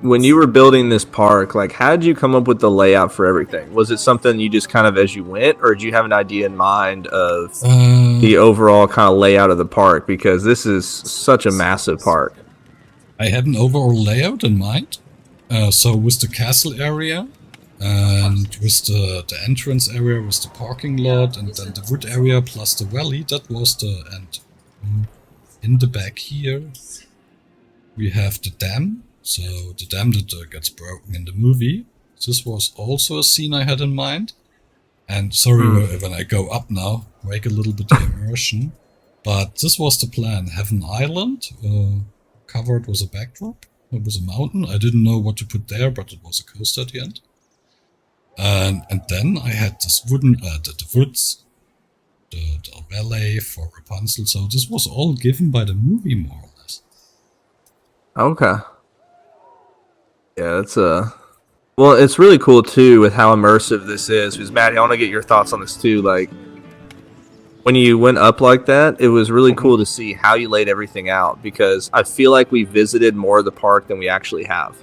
Speaker 1: When you were building this park, like, how did you come up with the layout for everything? Was it something you just kind of as you went, or did you have an idea in mind of the overall kind of layout of the park? Because this is such a massive park.
Speaker 2: I had an overall layout in mind. So with the castle area, and with the entrance area, with the parking lot, and then the wood area plus the valley, that was the end. In the back here, we have the dam. So the dam that gets broken in the movie. This was also a scene I had in mind. And sorry when I go up now, break a little bit the immersion. But this was the plan. Have an island covered with a backdrop. It was a mountain. I didn't know what to put there, but it was a coast at the end. And then I had this wooden, the woods, the valley for Rapunzel. So this was all given by the movie, more or less.
Speaker 1: Okay. Yeah, well, it's really cool too with how immersive this is. Because Matty, I want to get your thoughts on this too. Like, when you went up like that, it was really cool to see how you laid everything out. Because I feel like we visited more of the park than we actually have.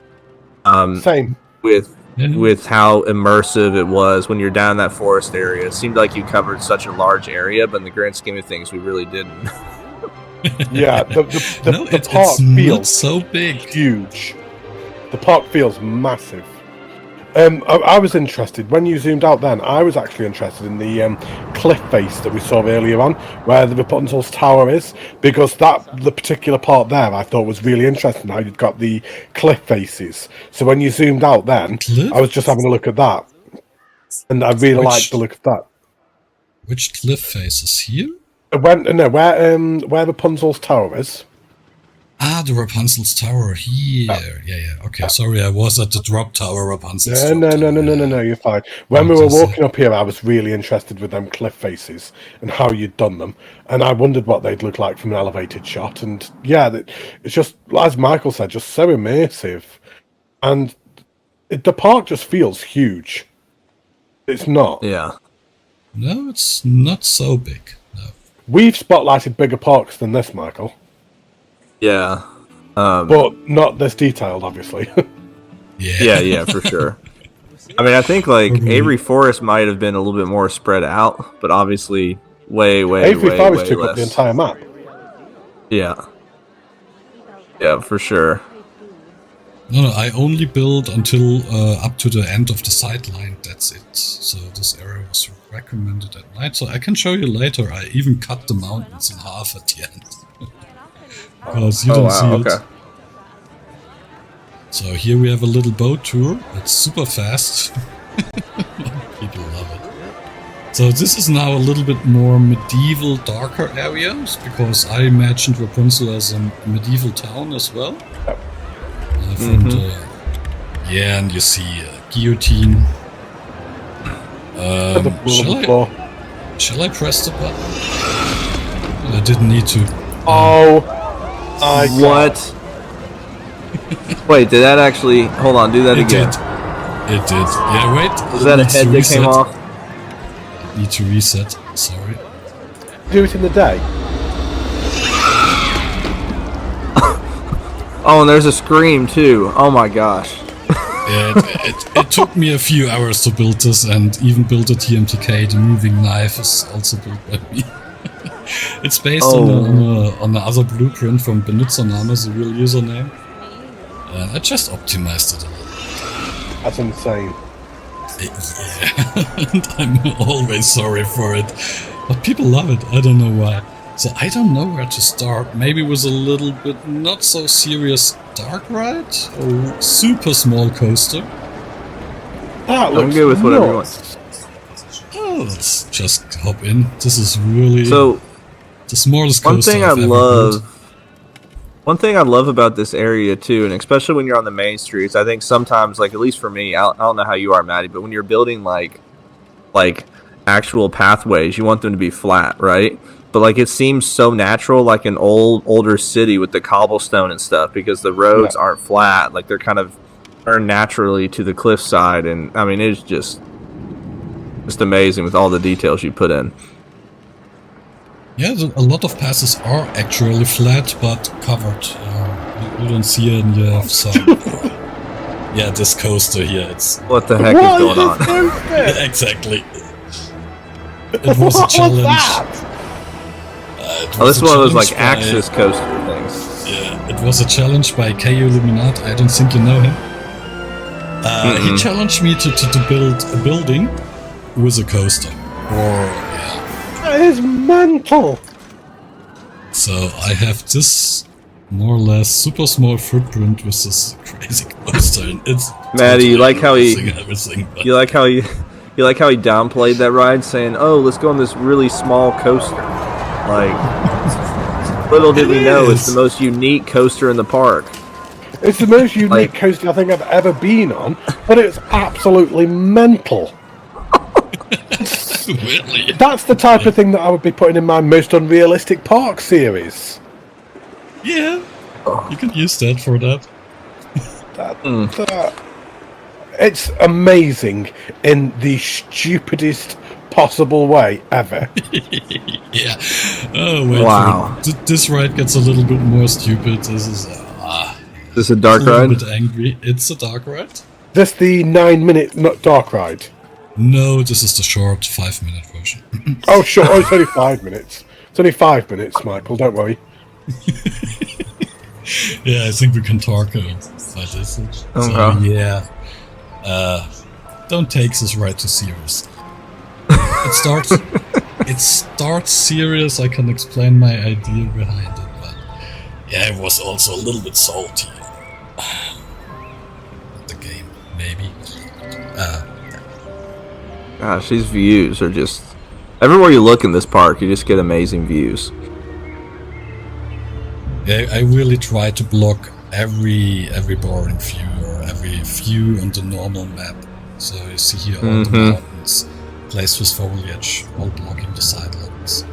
Speaker 3: Same.
Speaker 1: With how immersive it was when you're down in that forest area. It seemed like you covered such a large area, but in the grand scheme of things, we really didn't.
Speaker 3: Yeah, the park feels
Speaker 2: so big,
Speaker 3: huge. The park feels massive. I was interested when you zoomed out. Then I was actually interested in the cliff face that we saw earlier on, where the Rapunzel's tower is, because the particular part there I thought was really interesting. How you'd got the cliff faces. So when you zoomed out, then I was just having a look at that, and I really liked the look of that.
Speaker 2: Which cliff face is here?
Speaker 3: Where Rapunzel's tower is.
Speaker 2: Ah, the Rapunzel's tower here. Yeah. Okay, sorry, I was at the drop tower, Rapunzel's
Speaker 3: No,
Speaker 2: drop
Speaker 3: no, no,
Speaker 2: tower.
Speaker 3: no, no, no, no, you're fine. When we were walking up here, I was really interested with them cliff faces and how you'd done them, and I wondered what they'd look like from an elevated shot. And yeah, it's just, as Michael said, just so immersive, and the park just feels huge. It's not.
Speaker 1: Yeah.
Speaker 2: No, it's not so big. No.
Speaker 3: We've spotlighted bigger parks than this, Michael,
Speaker 1: Yeah.
Speaker 3: but not this detailed, obviously.
Speaker 1: Yeah, for sure. I mean, I think like Avery Forest might have been a little bit more spread out, but obviously way
Speaker 3: Avery Forest took
Speaker 1: less.
Speaker 3: up the entire map.
Speaker 1: Yeah, for sure.
Speaker 2: No, I only built until up to the end of the sideline. That's it. So this area was recommended at night. So I can show you later. I even cut the mountains in half at the end. Because you don't see it. So here we have a little boat tour. It's super fast. People love it. So this is now a little bit more medieval, darker areas, because I imagined Rapunzel as a medieval town as well. And you see guillotine. Shall I press the button? I didn't need to.
Speaker 1: What? Wait, did that actually... Hold on, do that again.
Speaker 2: It did. Yeah, wait.
Speaker 1: Was that a head that came off?
Speaker 2: Need to reset. Sorry.
Speaker 3: Do it in the day.
Speaker 1: Oh, and there's a scream too. Oh my gosh.
Speaker 2: Yeah, it took me a few hours to build this, and even build a TMTK. The moving knife is also built by me. It's based on the other blueprint from Benutzername, the real username. And I just optimized it a little.
Speaker 3: That's insane.
Speaker 2: Yeah, and I'm always sorry for it. But people love it, I don't know why. So I don't know where to start. Maybe with a little bit not so serious dark ride or super small coaster.
Speaker 1: I'm good with whatever you want.
Speaker 2: Oh, let's just hop in. This is really
Speaker 1: the
Speaker 2: smallest
Speaker 1: one
Speaker 2: coaster
Speaker 1: thing
Speaker 2: I've ever built.
Speaker 1: One thing I love about this area too, and especially when you're on the main streets, I think sometimes, like at least for me, I don't know how you are, Matty, but when you're building like actual pathways, you want them to be flat, right? But like it seems so natural, like an older city with the cobblestone and stuff, because the roads aren't flat, like they're kind of turned naturally to the cliffside, and I mean it's just amazing with all the details you put in.
Speaker 2: Yeah, a lot of passes are actually flat, but covered. You don't see it, and you have some. Yeah, this coaster here, it's...
Speaker 1: What the heck is going on?
Speaker 2: Yeah, exactly. It was a challenge.
Speaker 1: This one was like Axis coaster things.
Speaker 2: Yeah, it was a challenge by K. Illuminat. I don't think you know him. He challenged me to build a building with a coaster.
Speaker 3: That is mental.
Speaker 2: So I have this more or less super small footprint with this crazy coaster, and it's
Speaker 1: Matty, you like how he
Speaker 3: You
Speaker 1: downplayed that ride, saying, "Oh, let's go on this really small coaster." Like, little did we know, it's the most unique coaster in the park.
Speaker 3: It's the most unique coaster I think I've ever been on, but it's absolutely mental.
Speaker 2: Really?
Speaker 3: That's the type of thing that I would be putting in my most unrealistic park series.
Speaker 2: Yeah, you can use that for that.
Speaker 3: It's amazing in the stupidest possible way ever.
Speaker 2: Yeah. Oh, wait.
Speaker 1: Wow.
Speaker 2: This ride gets a little bit more stupid. This is
Speaker 1: This a dark
Speaker 2: a
Speaker 1: ride?
Speaker 2: little bit angry. It's a dark ride?
Speaker 3: This the 9-minute dark ride?
Speaker 2: No, this is the short 5-minute version.
Speaker 3: Oh, sure. Oh, it's only 5 minutes. It's only 5 minutes, Michael. Don't worry.
Speaker 2: Yeah, I think we can talk about this. So, yeah. Don't take this ride too serious. It starts serious. I can explain my idea behind it, but yeah, it was also a little bit salty. The game, maybe.
Speaker 1: Gosh, these views are just... Everywhere you look in this park, you just get amazing views.
Speaker 2: I really try to block every boring view or every view on the normal map. So you see here all the mountains placed with foliage, all blocking the sidelines.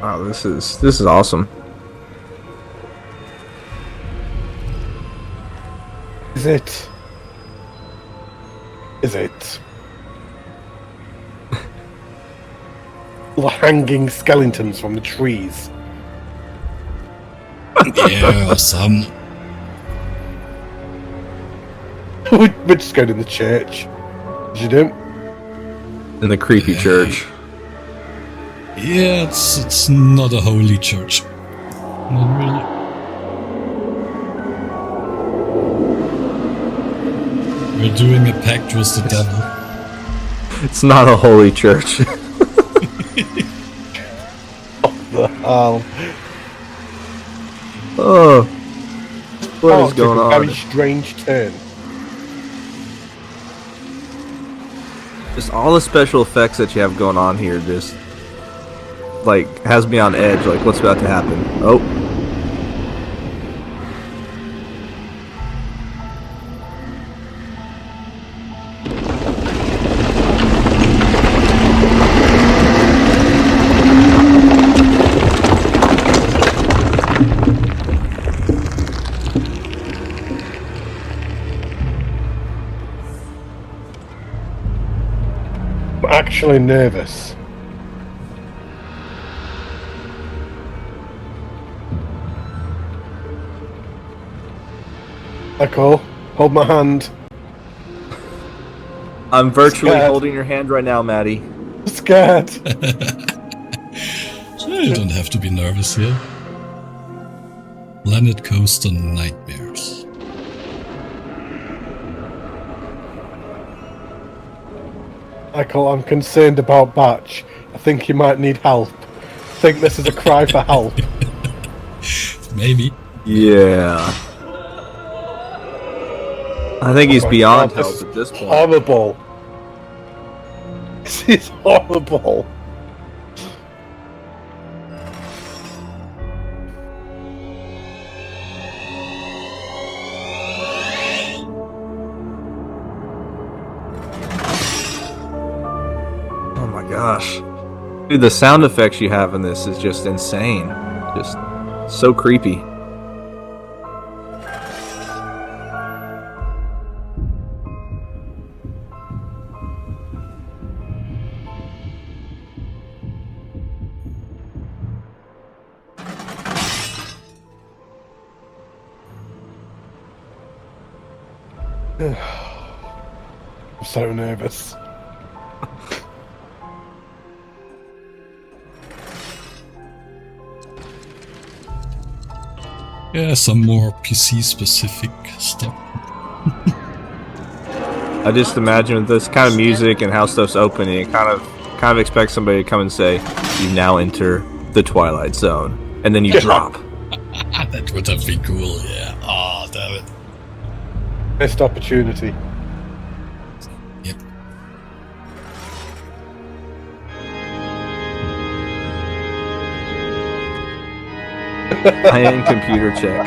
Speaker 1: Wow, this is awesome.
Speaker 3: Is it? Is it? The hanging skeletons from the trees.
Speaker 2: Yeah, some.
Speaker 3: We're just going in the church. Did you do?
Speaker 1: In the creepy church.
Speaker 2: Yeah, it's not a holy church. Not really. We're doing a pact with the devil.
Speaker 1: It's not a holy church.
Speaker 3: Oh,
Speaker 1: Oh, what is
Speaker 3: took
Speaker 1: going
Speaker 3: a
Speaker 1: on?
Speaker 3: very strange turn.
Speaker 1: Just all the special effects that you have going on here just like has me on edge. Like, what's about to happen? Oh.
Speaker 3: I'm actually nervous. Echo, hold my hand.
Speaker 1: I'm virtually
Speaker 3: Scared.
Speaker 1: holding your hand right now, Matty.
Speaker 3: I'm scared.
Speaker 2: You don't have to be nervous here. Planet Coaster Nightmares.
Speaker 3: Echo, I'm concerned about Batch. I think he might need help. I think this is a cry for help.
Speaker 2: Maybe.
Speaker 1: Yeah. I think he's
Speaker 3: Oh my
Speaker 1: beyond
Speaker 3: God,
Speaker 1: help at this point.
Speaker 3: Horrible. This is horrible.
Speaker 1: Oh my gosh. Dude, the sound effects you have in this is just insane. Just so creepy.
Speaker 3: I'm so nervous.
Speaker 2: Yeah, some more PC specific stuff.
Speaker 1: I just imagine with this kind of music and how stuff's opening, it kind of expect somebody to come and say, "You now enter the Twilight Zone," and then you
Speaker 3: Yeah.
Speaker 1: drop.
Speaker 2: That would have been cool, yeah. Oh, damn it.
Speaker 3: Missed opportunity.
Speaker 2: Yep.
Speaker 1: High-end computer check.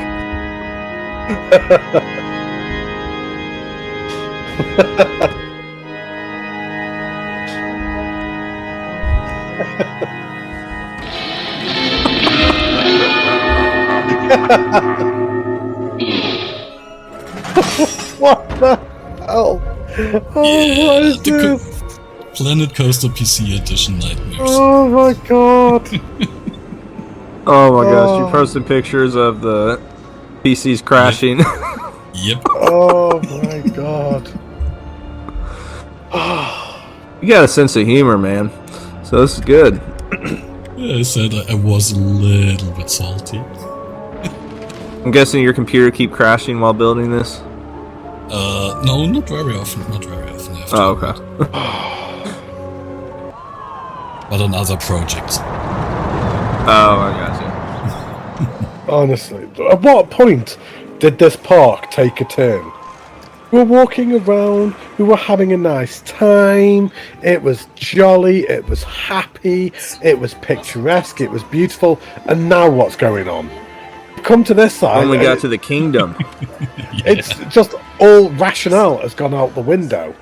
Speaker 3: What the hell? Oh,
Speaker 2: Yeah,
Speaker 3: what is
Speaker 2: the
Speaker 3: this?
Speaker 2: Planet Coaster PC Edition Nightmares.
Speaker 3: Oh my god.
Speaker 1: Oh my gosh, you
Speaker 3: Oh.
Speaker 1: posted pictures of the PCs crashing.
Speaker 2: Yep.
Speaker 3: Oh my god.
Speaker 1: You got a sense of humor, man. So this is good.
Speaker 2: Yeah, I said I was a little bit salty.
Speaker 1: I'm guessing your computer keep crashing while building this?
Speaker 2: No, not very often. Not very often. I have to
Speaker 1: Oh,
Speaker 2: admit.
Speaker 1: okay.
Speaker 2: but on other projects.
Speaker 1: Oh, I got you.
Speaker 3: Honestly, at what point did this park take a turn? We were walking around, we were having a nice time, it was jolly, it was happy, it was picturesque, it was beautiful, and now what's going on? Come to this side.
Speaker 1: When we got to the kingdom.
Speaker 3: It's just all rationale has gone out the window.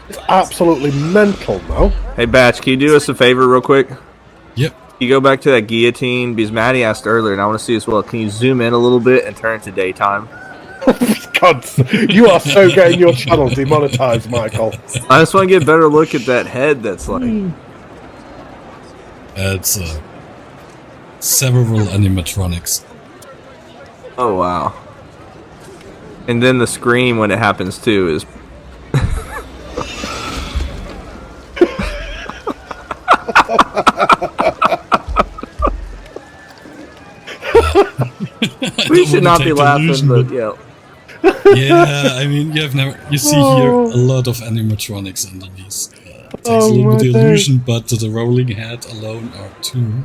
Speaker 3: It's absolutely mental now.
Speaker 1: Hey, Batch, can you do us a favor real quick?
Speaker 2: Yep.
Speaker 1: You go back to that guillotine, because Matty asked earlier, and I want to see as well. Can you zoom in a little bit and turn it to daytime?
Speaker 3: God, you are so getting your channel demonetized, Michael.
Speaker 1: I just want to get a better look at that head that's like...
Speaker 2: It's several animatronics.
Speaker 1: Oh, wow. And then the scream when it happens, too, is... We should not be laughing, but yeah.
Speaker 2: Yeah, I mean, you see here a lot of animatronics under these. It takes a little bit of illusion, but the rolling head alone are two.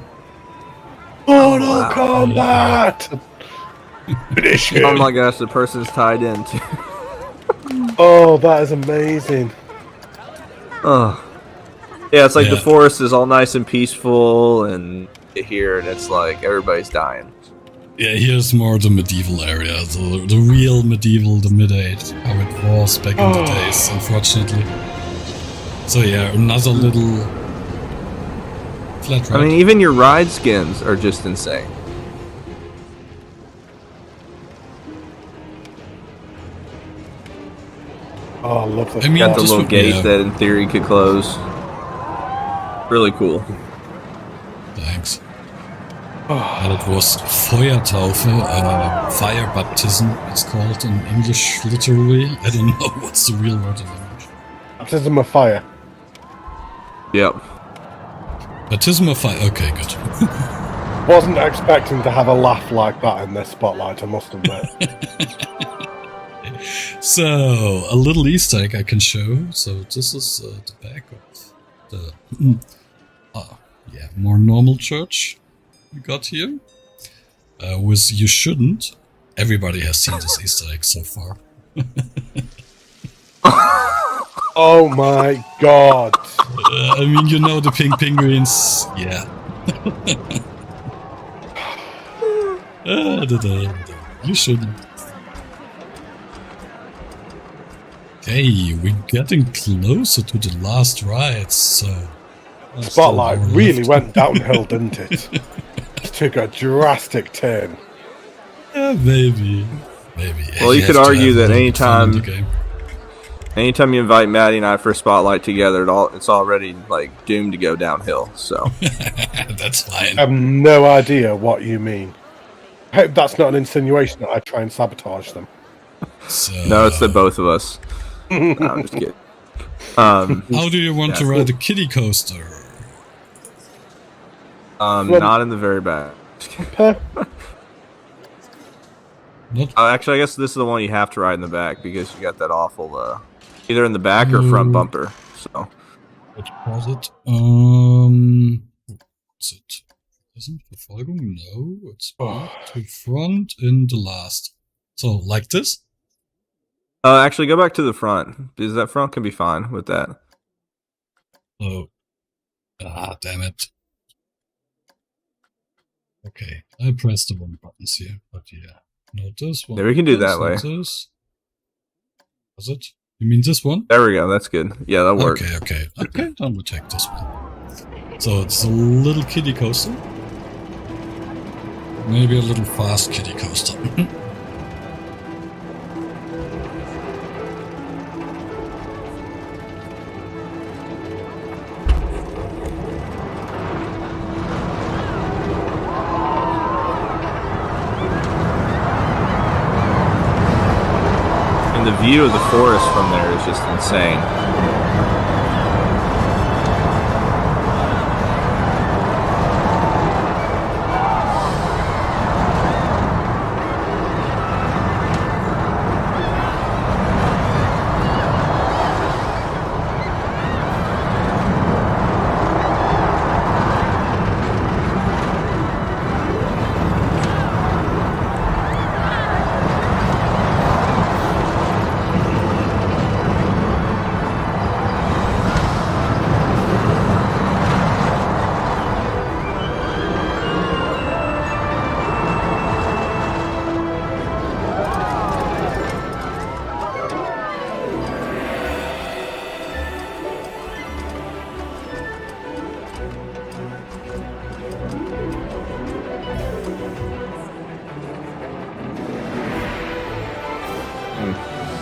Speaker 3: Mortal Kombat! Finish him.
Speaker 1: Oh my gosh, the person's tied in, too.
Speaker 3: Oh, that is amazing.
Speaker 1: Oh. Yeah, it's like the forest is all nice and peaceful, and here, and it's like everybody's dying.
Speaker 2: Yeah, here's more the medieval area, the real medieval, the mid-age, how it was back in the days, unfortunately. So yeah, another little flat ride.
Speaker 1: I mean, even your ride skins are just insane.
Speaker 3: Oh, I love this.
Speaker 2: I mean,
Speaker 1: Got the
Speaker 2: this
Speaker 1: little
Speaker 2: would be
Speaker 1: gate that in theory could close. Really cool.
Speaker 2: Thanks. And it was Feuertaufe, fire baptism, it's called in English, literally. I don't know what's the real word in English.
Speaker 3: Baptism of fire.
Speaker 1: Yep.
Speaker 2: Baptism of fire, okay, good.
Speaker 3: Wasn't expecting to have a laugh like that in this spotlight, I must admit.
Speaker 2: So, a little Easter egg I can show. So, this is the back of the more normal church we got here. With You Shouldn't. Everybody has seen this Easter egg so far.
Speaker 3: Oh my god.
Speaker 2: I mean, you know the pink penguins. Yeah. You shouldn't. Okay, we're getting closer to the last ride, so...
Speaker 3: Spotlight really went downhill, didn't it? It took a drastic turn.
Speaker 2: Yeah, maybe.
Speaker 1: Well, you could argue that anytime you invite Matty and I for a spotlight together, it's already like doomed to go downhill. So
Speaker 2: that's fine.
Speaker 3: I have no idea what you mean. I hope that's not an insinuation that I try and sabotage them.
Speaker 2: So,
Speaker 1: no, it's the both of us. No, I'm just kidding.
Speaker 2: How do you want to ride a kiddie coaster?
Speaker 1: Not in the very back. Actually, I guess this is the one you have to ride in the back because you got that awful, either in the back or front bumper. So.
Speaker 2: What was it? What's it? Isn't Verfolgung? No, it's back to front in the last. So, like this?
Speaker 1: Actually, go back to the front because that front can be fine with that.
Speaker 2: Oh, damn it. Okay, I pressed the wrong buttons here, but yeah. No, this one.
Speaker 1: There, we can do that way.
Speaker 2: This. Was it? You mean this one?
Speaker 1: There we go, that's good. Yeah, that works.
Speaker 2: Okay, then we'll take this one. So it's a little kiddie coaster. Maybe a little fast kiddie coaster.
Speaker 1: The view of the forest from there is just insane.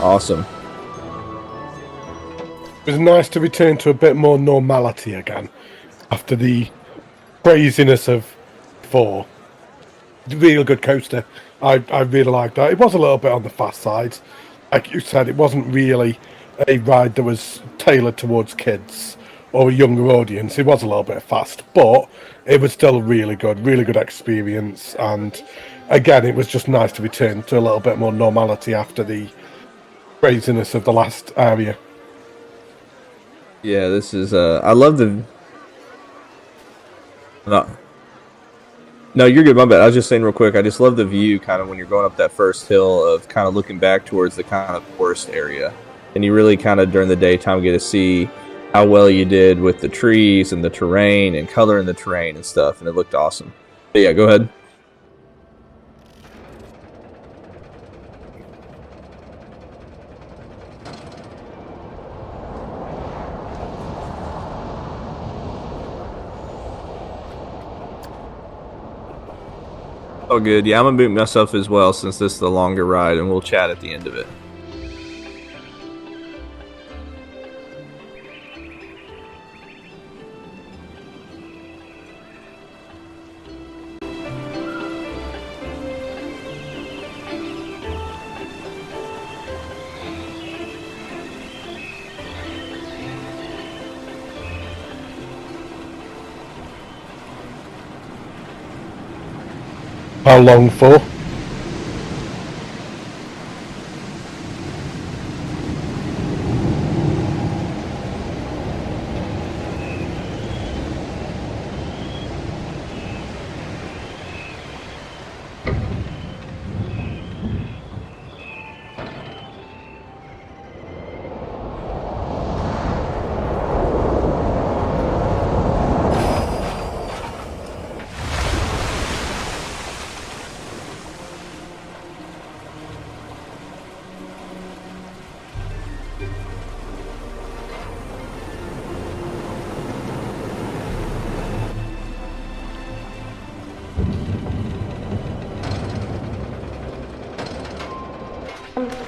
Speaker 1: Awesome.
Speaker 3: It was nice to return to a bit more normality again after the craziness of 4. Real good coaster. I really liked that. It was a little bit on the fast side. Like you said, it wasn't really a ride that was tailored towards kids or a younger audience. It was a little bit fast, but it was still really good experience. And again, it was just nice to return to a little bit more normality after the craziness of the last area.
Speaker 1: Yeah, this is. I love the. No, you're good. My bad. I was just saying real quick. I just love the view, kind of when you're going up that first hill, of kind of looking back towards the kind of forest area, and you really kind of during the daytime get to see how well you did with the trees and the terrain and coloring the terrain and stuff, and it looked awesome. But yeah, go ahead. Oh, good. Yeah, I'm gonna boot myself as well since this is the longer ride, and we'll chat at the end of it.
Speaker 3: How long for?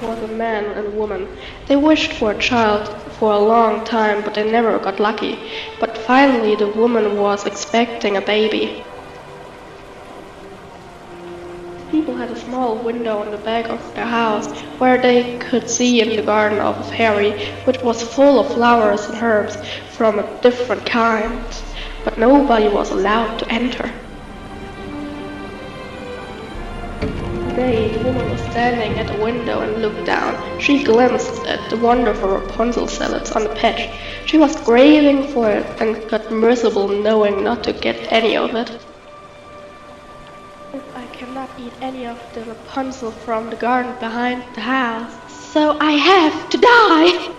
Speaker 4: For the man and woman. They wished for a child for a long time, but they never got lucky. But finally the woman was expecting a baby. People had a small window in the back of their house where they could see in the garden of a fairy, which was full of flowers and herbs from a different kinds, but nobody was allowed to enter. The woman was standing at the window and looked down. She glimpsed at the wonderful Rapunzel salads on the patch. She was craving for it and got miserable knowing not to get any of it. I cannot eat any of the Rapunzel from the garden behind the house, so I have to die!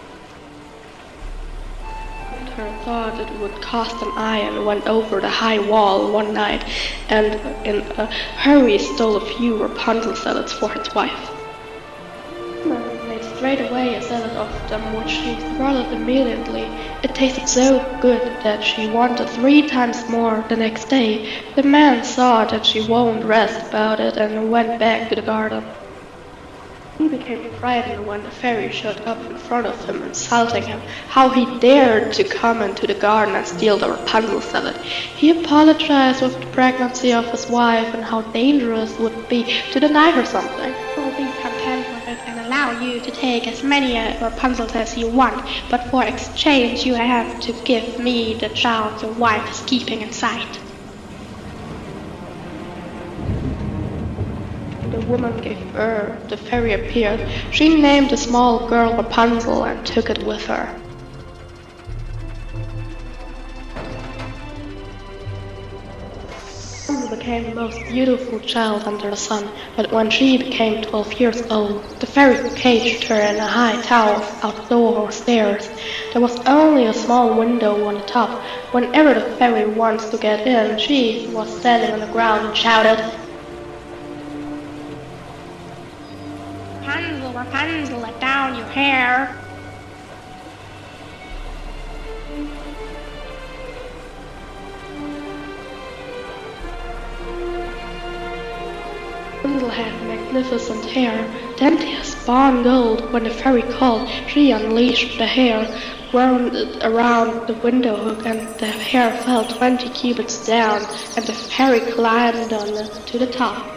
Speaker 4: Her thought it would cost an eye and went over the high wall one night and in a hurry stole a few Rapunzel salads for his wife. Mary made straight away a salad of them which she swallowed immediately. It tasted so good that she wanted 3 times more the next day. The man saw that she won't rest about it and went back to the garden. He became frightened when the fairy showed up in front of him, insulting him, how he dared to come into the garden and steal the Rapunzel salad. He apologized with the pregnancy of his wife and how dangerous it would be to deny her something.
Speaker 5: I'll be content with it and allow you to take as many Rapunzels as you want, but for exchange you have to give me the child your wife is keeping inside.
Speaker 4: The woman gave birth. The fairy appeared. She named the small girl Rapunzel and took it with her. Rapunzel became the most beautiful child under the sun, but when she became 12 years old, the fairy caged her in a high tower outdoor stairs. There was only a small window on the top. Whenever the fairy wants to get in, she was standing on the ground and shouted,
Speaker 5: Rapunzel, Rapunzel, let down your hair.
Speaker 4: Rapunzel had magnificent hair, dainty as spawn gold. When the fairy called, she unleashed the hair, wound it around the window hook, and the hair fell 20 cubits down, and the fairy climbed on it to the top.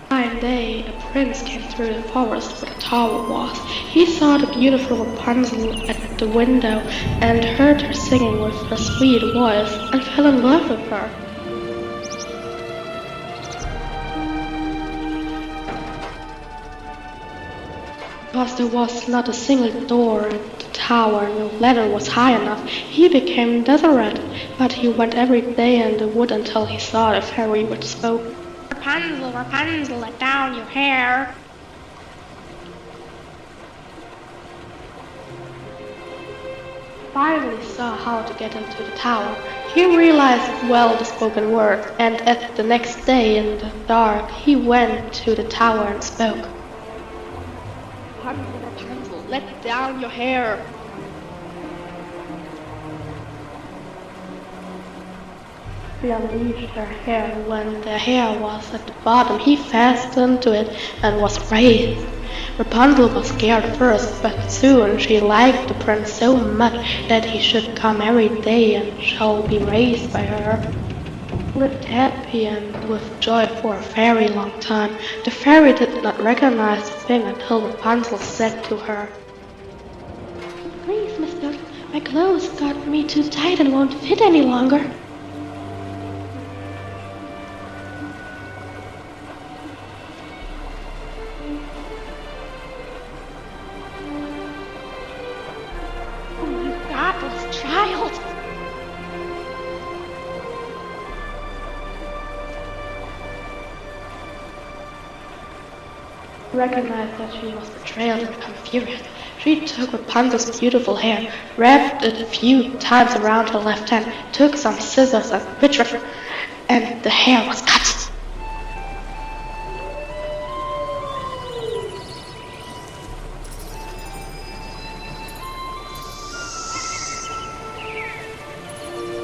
Speaker 4: One day, a prince came through the forest where the tower was. He saw the beautiful Rapunzel at the window and heard her singing with her sweet voice and fell in love with her. Because there was not a single door at the tower, no ladder was high enough, he became desperate, but he went every day in the wood until he saw the fairy which spoke. Rapunzel, Rapunzel, let down your hair. Finally saw how to get into the tower. He realized well the spoken word, and at the next day in the dark he went to the tower and spoke. Rapunzel, Rapunzel, let down your hair. She unleashed her hair. When the hair was at the bottom, he fastened to it and was raised. Rapunzel was scared first, but soon she liked the prince so much that he should come every day and shall be raised by her. Lived happy and with joy for a very long time. The fairy did not recognize the thing until Rapunzel said to her, "Please, mister, my clothes got me too tight and won't fit any longer." Child! Recognized that she was betrayed and became furious. She took Rapunzel's beautiful hair, wrapped it a few times around her left hand, took some scissors and bit her, and the hair was cut.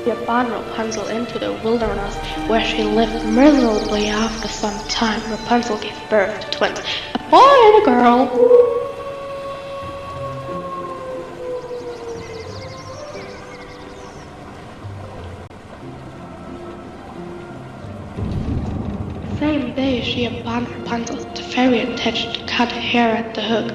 Speaker 4: She abandoned Rapunzel into the wilderness, where she lived miserably. After some time, Rapunzel gave birth to twins, a boy and a girl. The same day she abandoned Rapunzel. The fairy attached to cut hair at the hook.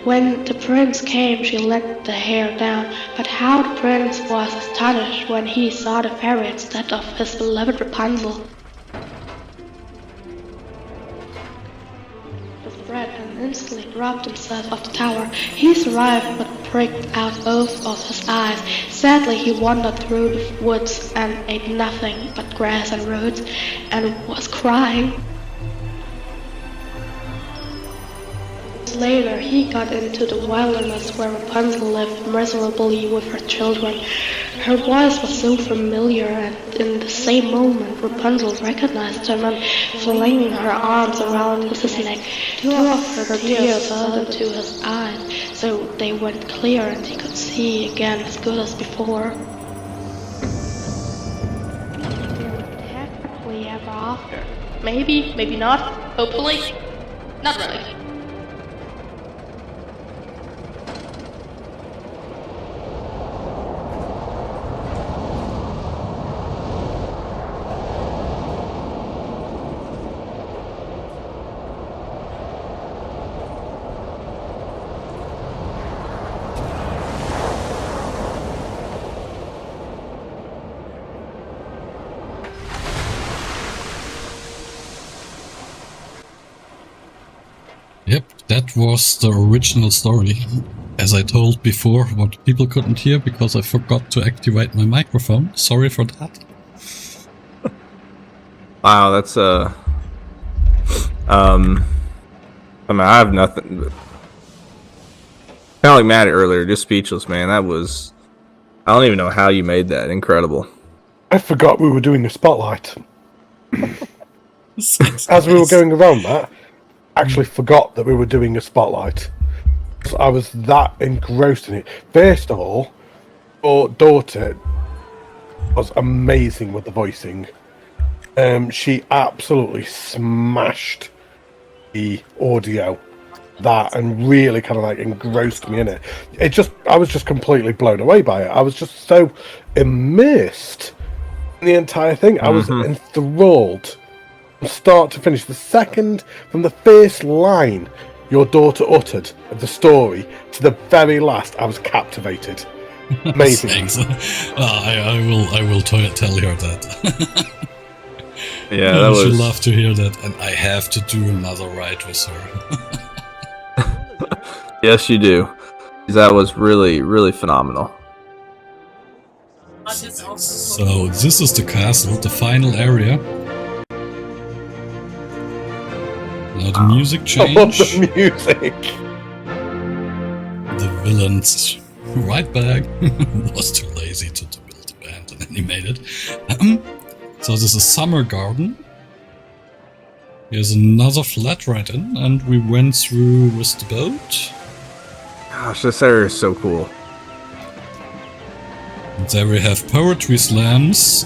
Speaker 4: When the prince came, she let the hair down, but how the prince was astonished when he saw the fairy instead of his beloved Rapunzel. He was afraid and instantly dropped himself off the tower. He survived but pricked out both of his eyes. Sadly, he wandered through the woods and ate nothing but grass and roots, and was crying. Later, he got into the wilderness where Rapunzel lived miserably with her children. Her voice was so familiar, and in the same moment, Rapunzel recognized him and flinging her arms around his neck. Two of her tears fell into his eyes, so they went clear and he could see again as good as before. Happily ever after. Maybe, maybe not. Hopefully, not really.
Speaker 2: Yep, that was the original story. As I told before, what people couldn't hear because I forgot to activate my microphone. Sorry for that.
Speaker 1: Wow, that's I mean, I have nothing. But kind of like Matty earlier, just speechless, man. That was. I don't even know how you made that. Incredible.
Speaker 3: I forgot we were doing a spotlight. As we were going around that, I actually forgot that we were doing a spotlight. So I was that engrossed in it. First of all, your daughter was amazing with the voicing. She absolutely smashed the audio that and really kind of like engrossed me in it. I was just completely blown away by it. I was just so immersed in the entire thing. I was enthralled from start to finish. From the first line your daughter uttered of the story to the very last, I was captivated. Amazing.
Speaker 2: Thanks. I will tell her that.
Speaker 1: Yeah,
Speaker 2: she'll love to hear that, and I have to do another ride with her.
Speaker 1: Yes, you do. That was really, really phenomenal.
Speaker 2: So this is the castle, the final area. Now the music
Speaker 3: I love
Speaker 2: change.
Speaker 3: the music.
Speaker 2: The villains right back. Was too lazy to build a band and animate it. So this is Summer Garden. Here's another flat right in, and we went through with the boat.
Speaker 1: Gosh, this area is so cool.
Speaker 2: And there we have poetry slams.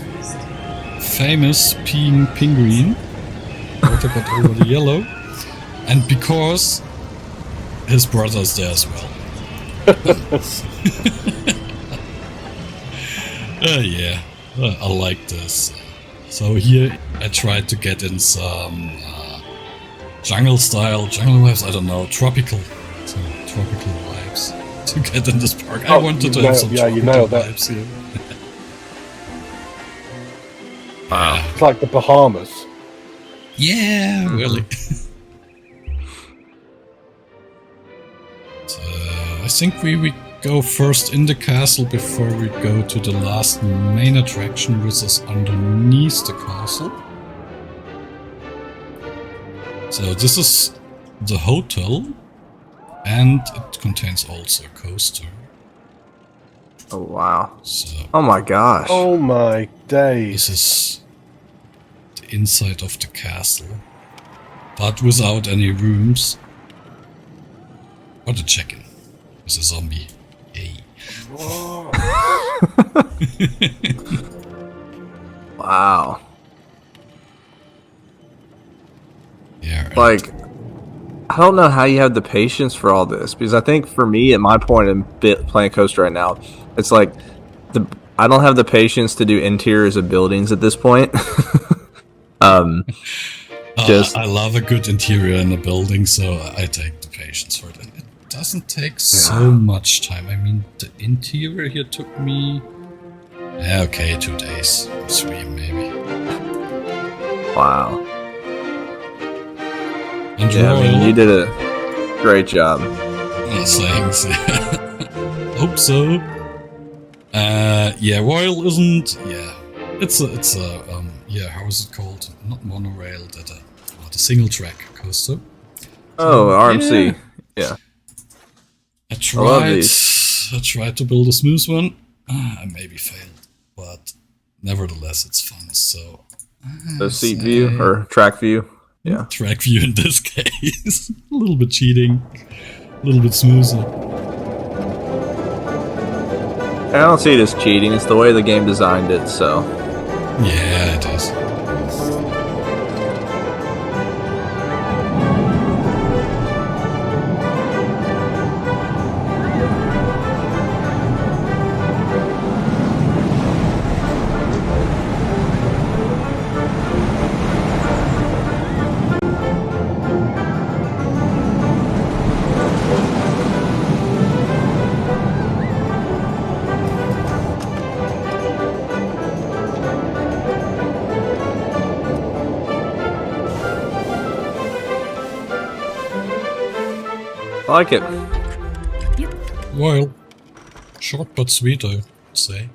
Speaker 2: Famous peeing penguin. Water got over the yellow. And because his brother's there as well. Yeah, I like this. So here I tried to get in some jungle vibes, I don't know, tropical vibes to get in this park. I wanted to have some tropical vibes here.
Speaker 1: Wow.
Speaker 3: It's like the Bahamas.
Speaker 2: Yeah, really. So, I think we go first in the castle before we go to the last main attraction, which is underneath the castle. So this is the hotel, and it contains also a coaster.
Speaker 1: Oh, wow.
Speaker 2: So
Speaker 1: Oh my gosh.
Speaker 3: Oh my days.
Speaker 2: this is the inside of the castle, but without any rooms. What a check-in with a zombie. Yay.
Speaker 1: Wow.
Speaker 2: Yeah,
Speaker 1: Like, I don't know how you have the patience for all this, because I think for me, at my point in playing Coaster right now, it's like I don't have the patience to do interiors of buildings at this point.
Speaker 2: I love a good interior in a building, so I take the patience for it. And it doesn't take so much time. I mean, the interior here took me... 2 days. 3 maybe.
Speaker 1: Wow.
Speaker 2: And
Speaker 1: Yeah, I mean,
Speaker 2: Royal-
Speaker 1: you did a great job.
Speaker 2: Thanks. Hope so. Royal isn't... Yeah. It's a how is it called? Not monorail, the single track coaster.
Speaker 1: Oh, RMC. Yeah.
Speaker 2: I
Speaker 1: love these.
Speaker 2: tried to build a smooth one. I maybe failed, but nevertheless, it's fun. So
Speaker 1: The seat view or track view. Yeah.
Speaker 2: track view in this case, a little bit cheating, a little bit smoother.
Speaker 1: I don't see it as cheating. It's the way the game designed it, so.
Speaker 2: Yeah, it is.
Speaker 1: I like it.
Speaker 2: Well, short but sweet, I would say.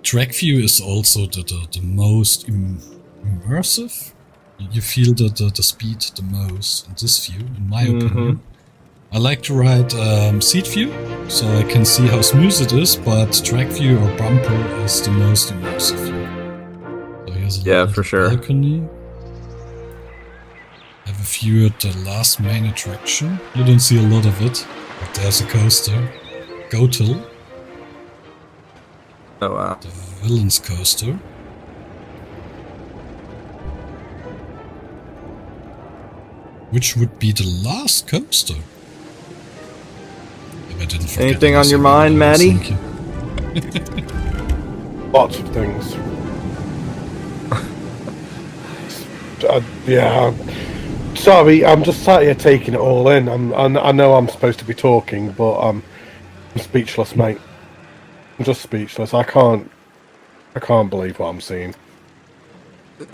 Speaker 2: Track view is also the most immersive. You feel the speed the most in this view, in my opinion. I like to ride seat view, so I can see how smooth it is, but track view or bumper is the most immersive view. So here's a little
Speaker 1: for sure.
Speaker 2: balcony. Have a view at the last main attraction. You don't see a lot of it, but there's a coaster. Go till.
Speaker 1: Oh, wow.
Speaker 2: The Villain's Coaster. Which would be the last coaster. If I didn't forget
Speaker 1: Anything on your mind, Matty?
Speaker 2: Thank you.
Speaker 3: Lots of things. Yeah. Sorry, I'm just sat here taking it all in. I know I'm supposed to be talking, but I'm speechless, mate. I'm just speechless. I can't believe what I'm seeing.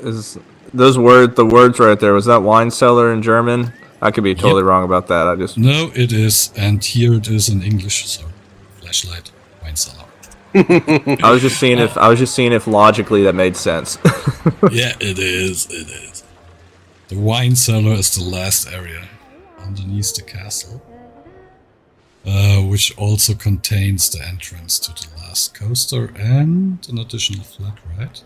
Speaker 1: Is the words right there? Was that wine cellar in German? I could be totally wrong about that. I just
Speaker 2: No, it is, and here it is in English. So, flashlight, wine cellar.
Speaker 1: I was just seeing if logically that made sense.
Speaker 2: Yeah, it is. It is. The wine cellar is the last area underneath the castle, which also contains the entrance to the last coaster and an additional flat ride.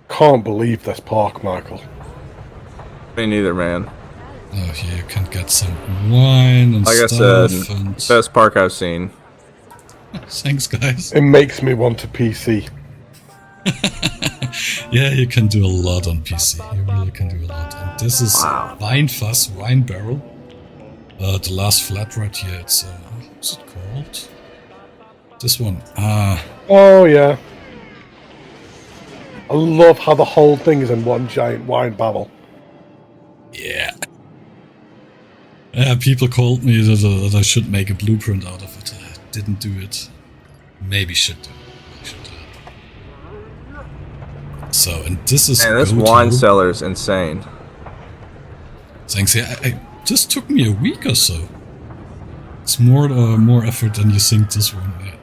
Speaker 3: Can't believe this park, Michael.
Speaker 1: Me neither, man.
Speaker 2: Oh, here you can get some wine and
Speaker 1: Like I
Speaker 2: stuff.
Speaker 1: said,
Speaker 2: And
Speaker 1: best park I've seen.
Speaker 2: thanks, guys.
Speaker 3: It makes me want a PC.
Speaker 2: Yeah, you can do a lot on PC. You really can do a lot. And this is Wine Fuss, Wine Barrel. The last flat ride here, it's, what's it called? This one.
Speaker 3: Oh, yeah. I love how the whole thing is in one giant wine barrel.
Speaker 2: Yeah. Yeah, people called me that I should make a blueprint out of it. I didn't do it. Maybe should do. So, and this is...
Speaker 1: Man, this wine cellar's insane.
Speaker 2: Thanks. Yeah, this took me a week or so. It's more effort than you think this one. Yeah.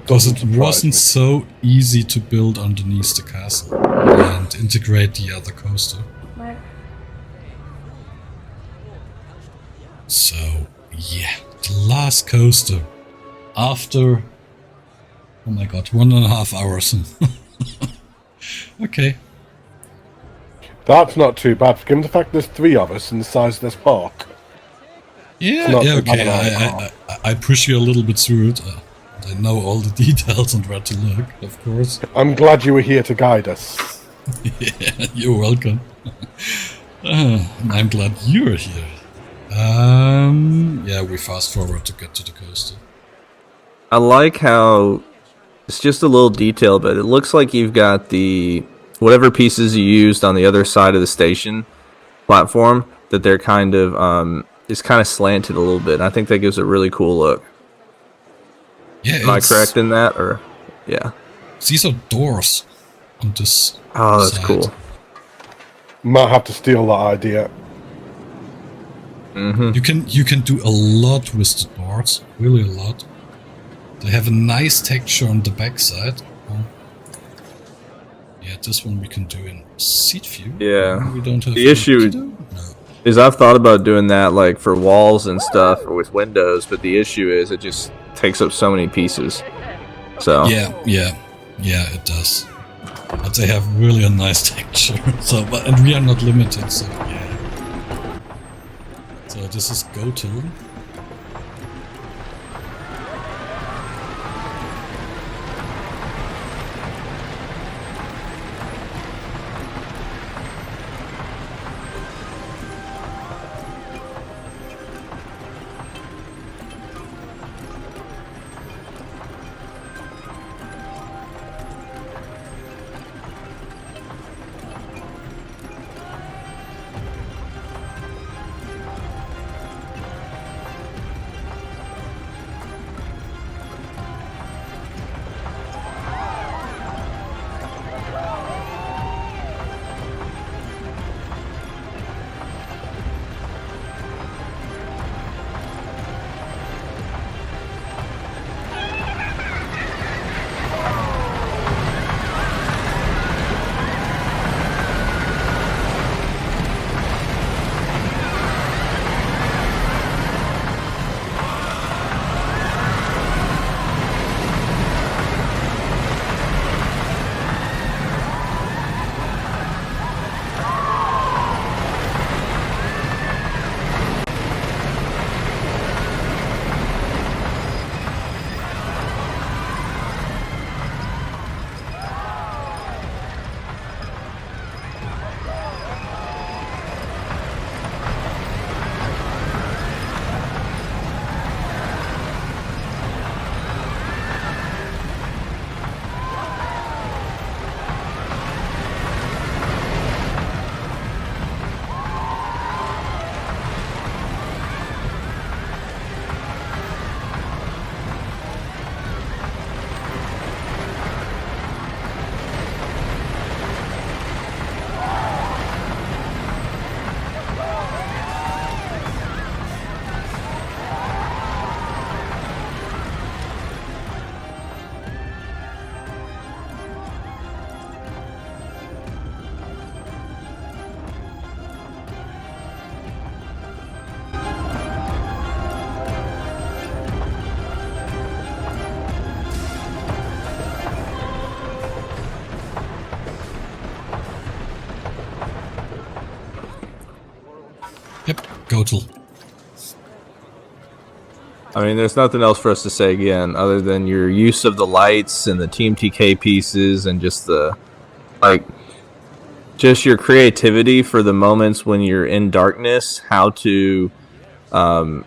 Speaker 2: Because it wasn't so easy to build underneath the castle and integrate the other coaster. So, yeah, the last coaster after, oh my god, 1.5 hours. Okay.
Speaker 3: That's not too bad, given the fact there's 3 of us in the size of this park.
Speaker 2: Yeah,
Speaker 3: not
Speaker 2: yeah,
Speaker 3: too bad
Speaker 2: okay.
Speaker 3: at all.
Speaker 2: I push you a little bit through it. I know all the details and where to look, of course.
Speaker 3: I'm glad you were here to guide us.
Speaker 2: Yeah, you're welcome. And I'm glad you're here. Yeah, we fast forward to get to the coaster.
Speaker 1: I like how it's just a little detail, but it looks like you've got the whatever pieces you used on the other side of the station platform, that they're kind of it's kind of slanted a little bit. And I think that gives a really cool look.
Speaker 2: Yeah,
Speaker 1: Am I correct in that, or yeah?
Speaker 2: These are doors on this.
Speaker 1: Oh, that's
Speaker 2: side.
Speaker 1: cool.
Speaker 3: Might have to steal that idea.
Speaker 2: You can do a lot with the doors, really a lot. They have a nice texture on the backside. Yeah, this one we can do in seat view.
Speaker 1: Yeah.
Speaker 2: We don't have
Speaker 1: The issue-
Speaker 2: to do? No.
Speaker 1: Is I've thought about doing that like for walls and stuff or with windows, but the issue is it just takes up so many pieces. So
Speaker 2: Yeah, it does. But they have really a nice texture. So, and we are not limited. So yeah. So this is go to. Goatle.
Speaker 1: I mean, there's nothing else for us to say again other than your use of the lights and the Team TK pieces and just just your creativity for the moments when you're in darkness. How to kind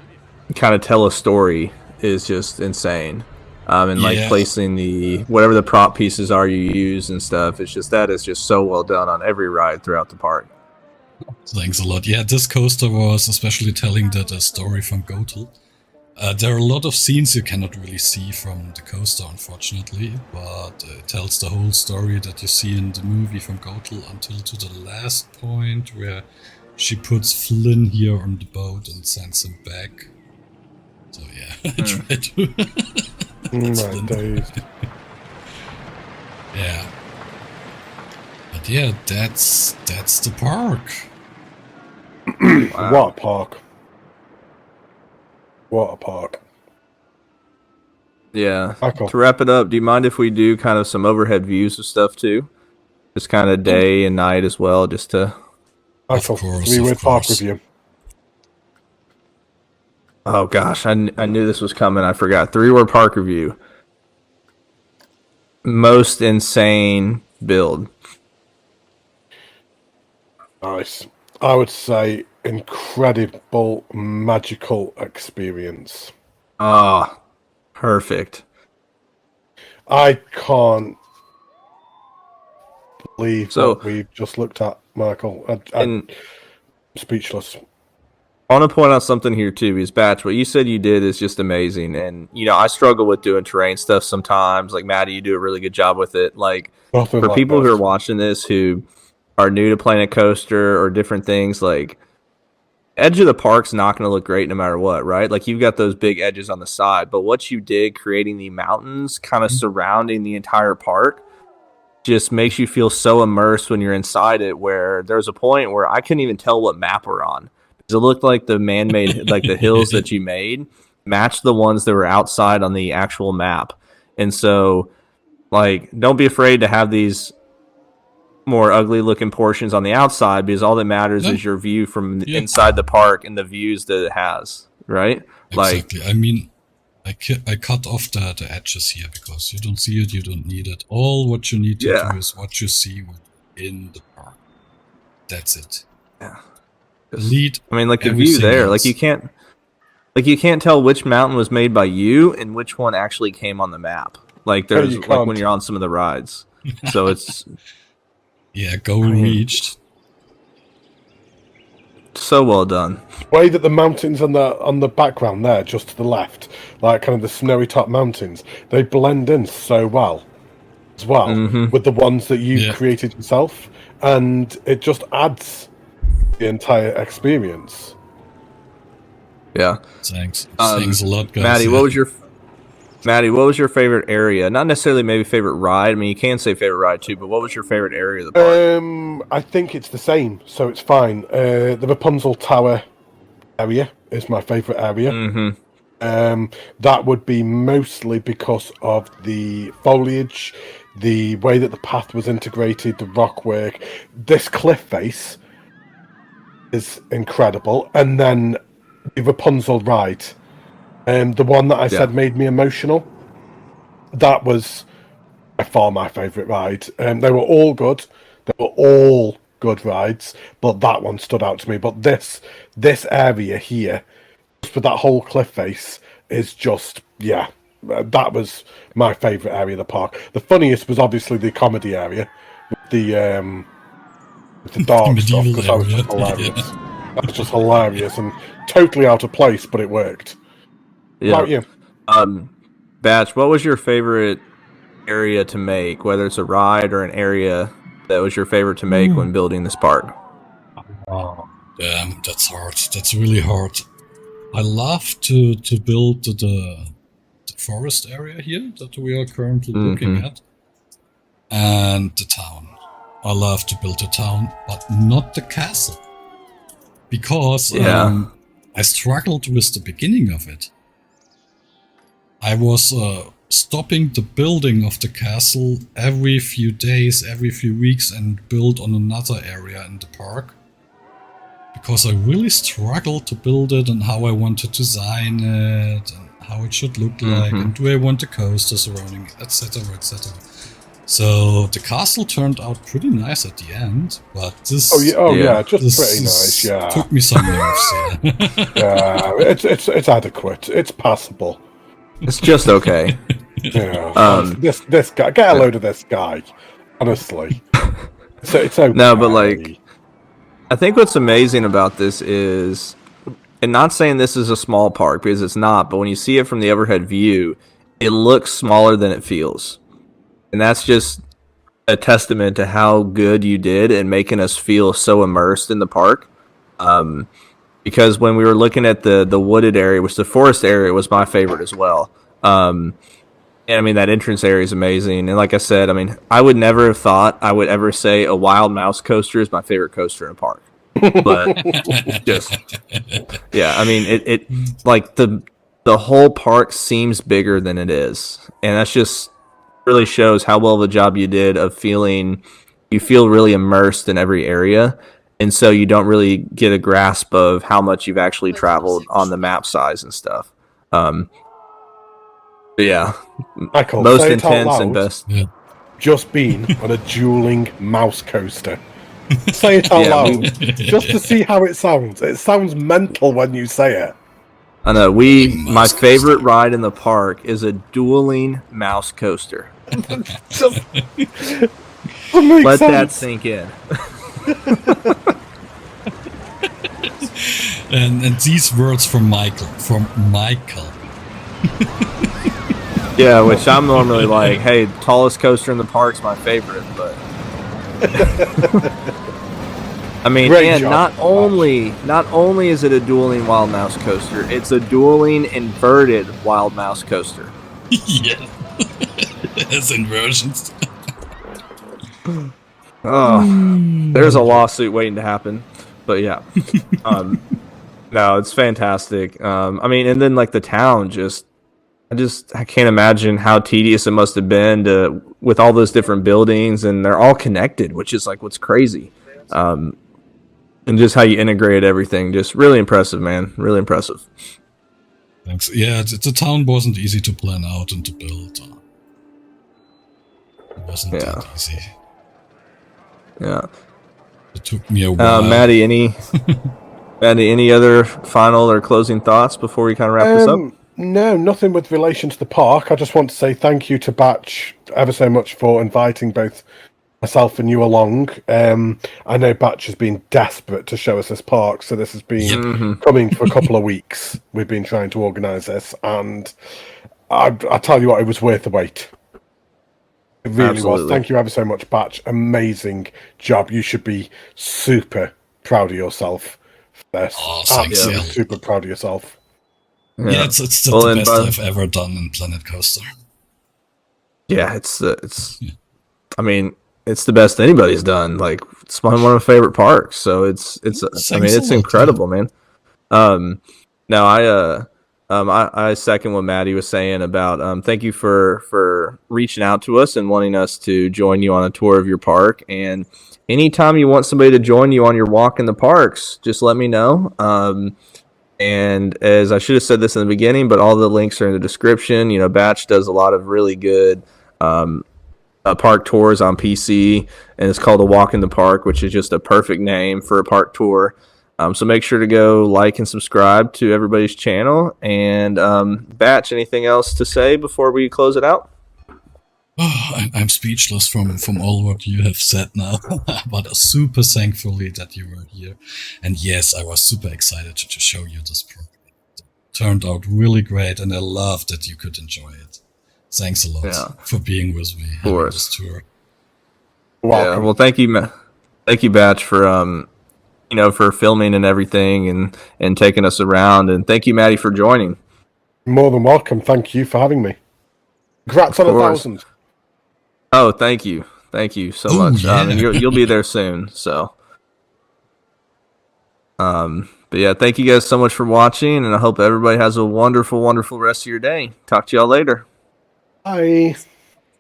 Speaker 1: of tell a story is just insane. And like placing whatever the prop pieces are you use and stuff. It's just that is just so well done on every ride throughout the park.
Speaker 2: Thanks a lot. Yeah, this coaster was especially telling the story from Goatle. There are a lot of scenes you cannot really see from the coaster, unfortunately, but it tells the whole story that you see in the movie from Goatle until to the last point where she puts Flynn here on the boat and sends him back. So yeah, I tried to.
Speaker 3: My days.
Speaker 2: Yeah. But yeah, that's the park.
Speaker 3: Wow. What a park. What a park.
Speaker 1: Yeah.
Speaker 3: Michael.
Speaker 1: To wrap it up, do you mind if we do kind of some overhead views of stuff too? Just kind of day and night as well, just to...
Speaker 3: Michael,
Speaker 2: of course,
Speaker 3: three-word park review.
Speaker 1: Oh gosh, I knew this was coming. I forgot. 3-word park review. Most insane build.
Speaker 3: Nice. I would say incredible, magical experience.
Speaker 1: Ah, perfect.
Speaker 3: I can't believe what we've just looked at, Michael. I'm speechless.
Speaker 1: I want to point out something here too, because Batch, what you said you did is just amazing. And, you know, I struggle with doing terrain stuff sometimes. Like, Matty, you do a really good job with it. Like, for people who are watching this who are new to playing a coaster or different things, like, edge of the park's not going to look great no matter what, right? Like, you've got those big edges on the side. But what you did creating the mountains kind of surrounding the entire park just makes you feel so immersed when you're inside it, where there's a point where I couldn't even tell what map we're on. It looked like the man-made, like the hills that you made matched the ones that were outside on the actual map. And so, like, don't be afraid to have these more ugly-looking portions on the outside, because all that matters is your view from inside the park and the views that it has, right?
Speaker 2: Exactly.
Speaker 1: Like,
Speaker 2: I mean, I cut off the edges here because you don't see it, you don't need it. All what you need to do is what you see within the park. That's it.
Speaker 1: Yeah.
Speaker 2: I
Speaker 1: mean, like the view there, like you can't tell which mountain was made by you and which one actually came on the map. Like there's like when you're on some of the rides. So it's
Speaker 2: goal reached.
Speaker 1: So well done.
Speaker 3: The way that the mountains on the background there, just to the left, like kind of the snowy top mountains, they blend in so well as well with the ones that you created yourself, and it just adds the entire experience.
Speaker 1: Yeah.
Speaker 2: Thanks a lot, guys.
Speaker 1: Matty, what was your favorite area? Not necessarily maybe favorite ride. I mean, you can say favorite ride too, but what was your favorite area of the park?
Speaker 3: I think it's the same, so it's fine. The Rapunzel Tower area is my favorite area. That would be mostly because of the foliage, the way that the path was integrated, the rock work. This cliff face is incredible, and then the Rapunzel ride, the one that I said made me emotional. That was by far my favourite ride. They were all good. They were all good rides, but that one stood out to me. But this area here, just with that whole cliff face, is just that was my favourite area of the park. The funniest was obviously the comedy area with the dark stuff, because that was just hilarious. That was just hilarious and totally out of place, but it worked.
Speaker 1: Yeah.
Speaker 3: How about you?
Speaker 1: Batch, what was your favorite area to make, whether it's a ride or an area that was your favorite to make when building this park?
Speaker 2: Oh, damn, that's hard. That's really hard. I love to build the forest area here that we are currently looking at, and the town. I love to build a town, but not the castle. Because I struggled with the beginning of it. I was stopping the building of the castle every few days, every few weeks, and build on another area in the park. because I really struggled to build it and how I want to design it and how it should look like and do I want the coaster surrounding it, etc., etc. So the castle turned out pretty nice at the end, but this
Speaker 3: just pretty nice. Yeah,
Speaker 2: took me some nerves.
Speaker 3: Yeah, it's adequate. It's passable.
Speaker 1: It's just okay.
Speaker 3: Yeah. This guy, get a load of this guy. Honestly, so it's okay.
Speaker 1: No, but like, I think what's amazing about this is, and not saying this is a small park because it's not, but when you see it from the overhead view, it looks smaller than it feels. And that's just a testament to how good you did in making us feel so immersed in the park. Because when we were looking at the wooded area, which the forest area was my favorite as well. And I mean, that entrance area is amazing. And like I said, I mean, I would never have thought I would ever say a wild mouse coaster is my favorite coaster in a park. But just, yeah, I mean, it like the whole park seems bigger than it is. And that's just really shows how well of a job you did of feeling, you feel really immersed in every area. And so you don't really get a grasp of how much you've actually traveled on the map size and stuff. But yeah,
Speaker 3: Michael,
Speaker 1: most intense and best.
Speaker 2: Yeah.
Speaker 3: Just been on a dueling mouse coaster. Say it out loud, just to see how it sounds. It sounds mental when you say it.
Speaker 1: I know. My favorite ride in the park is a dueling mouse coaster.
Speaker 3: Just
Speaker 1: Let that sink in.
Speaker 2: and these words from Michael.
Speaker 1: Yeah, which I'm normally like, hey, tallest coaster in the park's my favorite, but I mean,
Speaker 3: Great
Speaker 1: and
Speaker 3: job.
Speaker 1: not only is it a dueling wild mouse coaster, it's a dueling inverted wild mouse coaster.
Speaker 2: Yeah. As inversions.
Speaker 1: Oh, there's a lawsuit waiting to happen, but yeah, no, it's fantastic. I mean, and then like the town, I can't imagine how tedious it must have been with all those different buildings, and they're all connected, which is like what's crazy. And just how you integrate everything, just really impressive, man. Really impressive.
Speaker 2: Thanks. Yeah, the town wasn't easy to plan out and to build. It wasn't that easy.
Speaker 1: Yeah.
Speaker 2: It took me a while.
Speaker 1: Matty, any other final or closing thoughts before we kind of wrap this up?
Speaker 3: No, nothing with relation to the park. I just want to say thank you to Batch ever so much for inviting both myself and you along. I know Batch has been desperate to show us this park, so this has been coming for a couple of weeks. We've been trying to organise this, and I tell you what, it was worth the wait. It really was. Thank you ever so much, Batch. Amazing job. You should be super proud of yourself for this.
Speaker 2: Oh, thanks, yeah.
Speaker 3: Super proud of yourself.
Speaker 2: Yeah, it's the best I've ever done in Planet Coaster.
Speaker 1: Yeah, it's. I mean, it's the best anybody's done. Like, it's one of my favorite parks. So it's. I mean, it's incredible, man. No, I second what Matty was saying about. Thank you for reaching out to us and wanting us to join you on a tour of your park. And anytime you want somebody to join you on your walk in the parks, just let me know. And as I should have said this in the beginning, but all the links are in the description. You know, Batch does a lot of really good park tours on PC, and it's called A Walk in the Park, which is just a perfect name for a park tour. So make sure to go like and subscribe to everybody's channel. And Batch, anything else to say before we close it out?
Speaker 2: Oh, I'm speechless from all what you have said now, but super thankfully that you were here. And yes, I was super excited to show you this program. It turned out really great, and I love that you could enjoy it. Thanks a lot for being with me on this tour.
Speaker 1: Yeah, well, thank you, Batch, for for filming and everything and taking us around, and thank you, Matty, for joining.
Speaker 3: More than welcome. Thank you for having me. Congrats on 1,000.
Speaker 1: Oh, thank you so much.
Speaker 2: Yeah.
Speaker 1: And you'll be there soon. So, but yeah, thank you guys so much for watching, and I hope everybody has a wonderful, wonderful rest of your day. Talk to y'all later.
Speaker 3: Bye.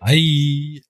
Speaker 2: Bye.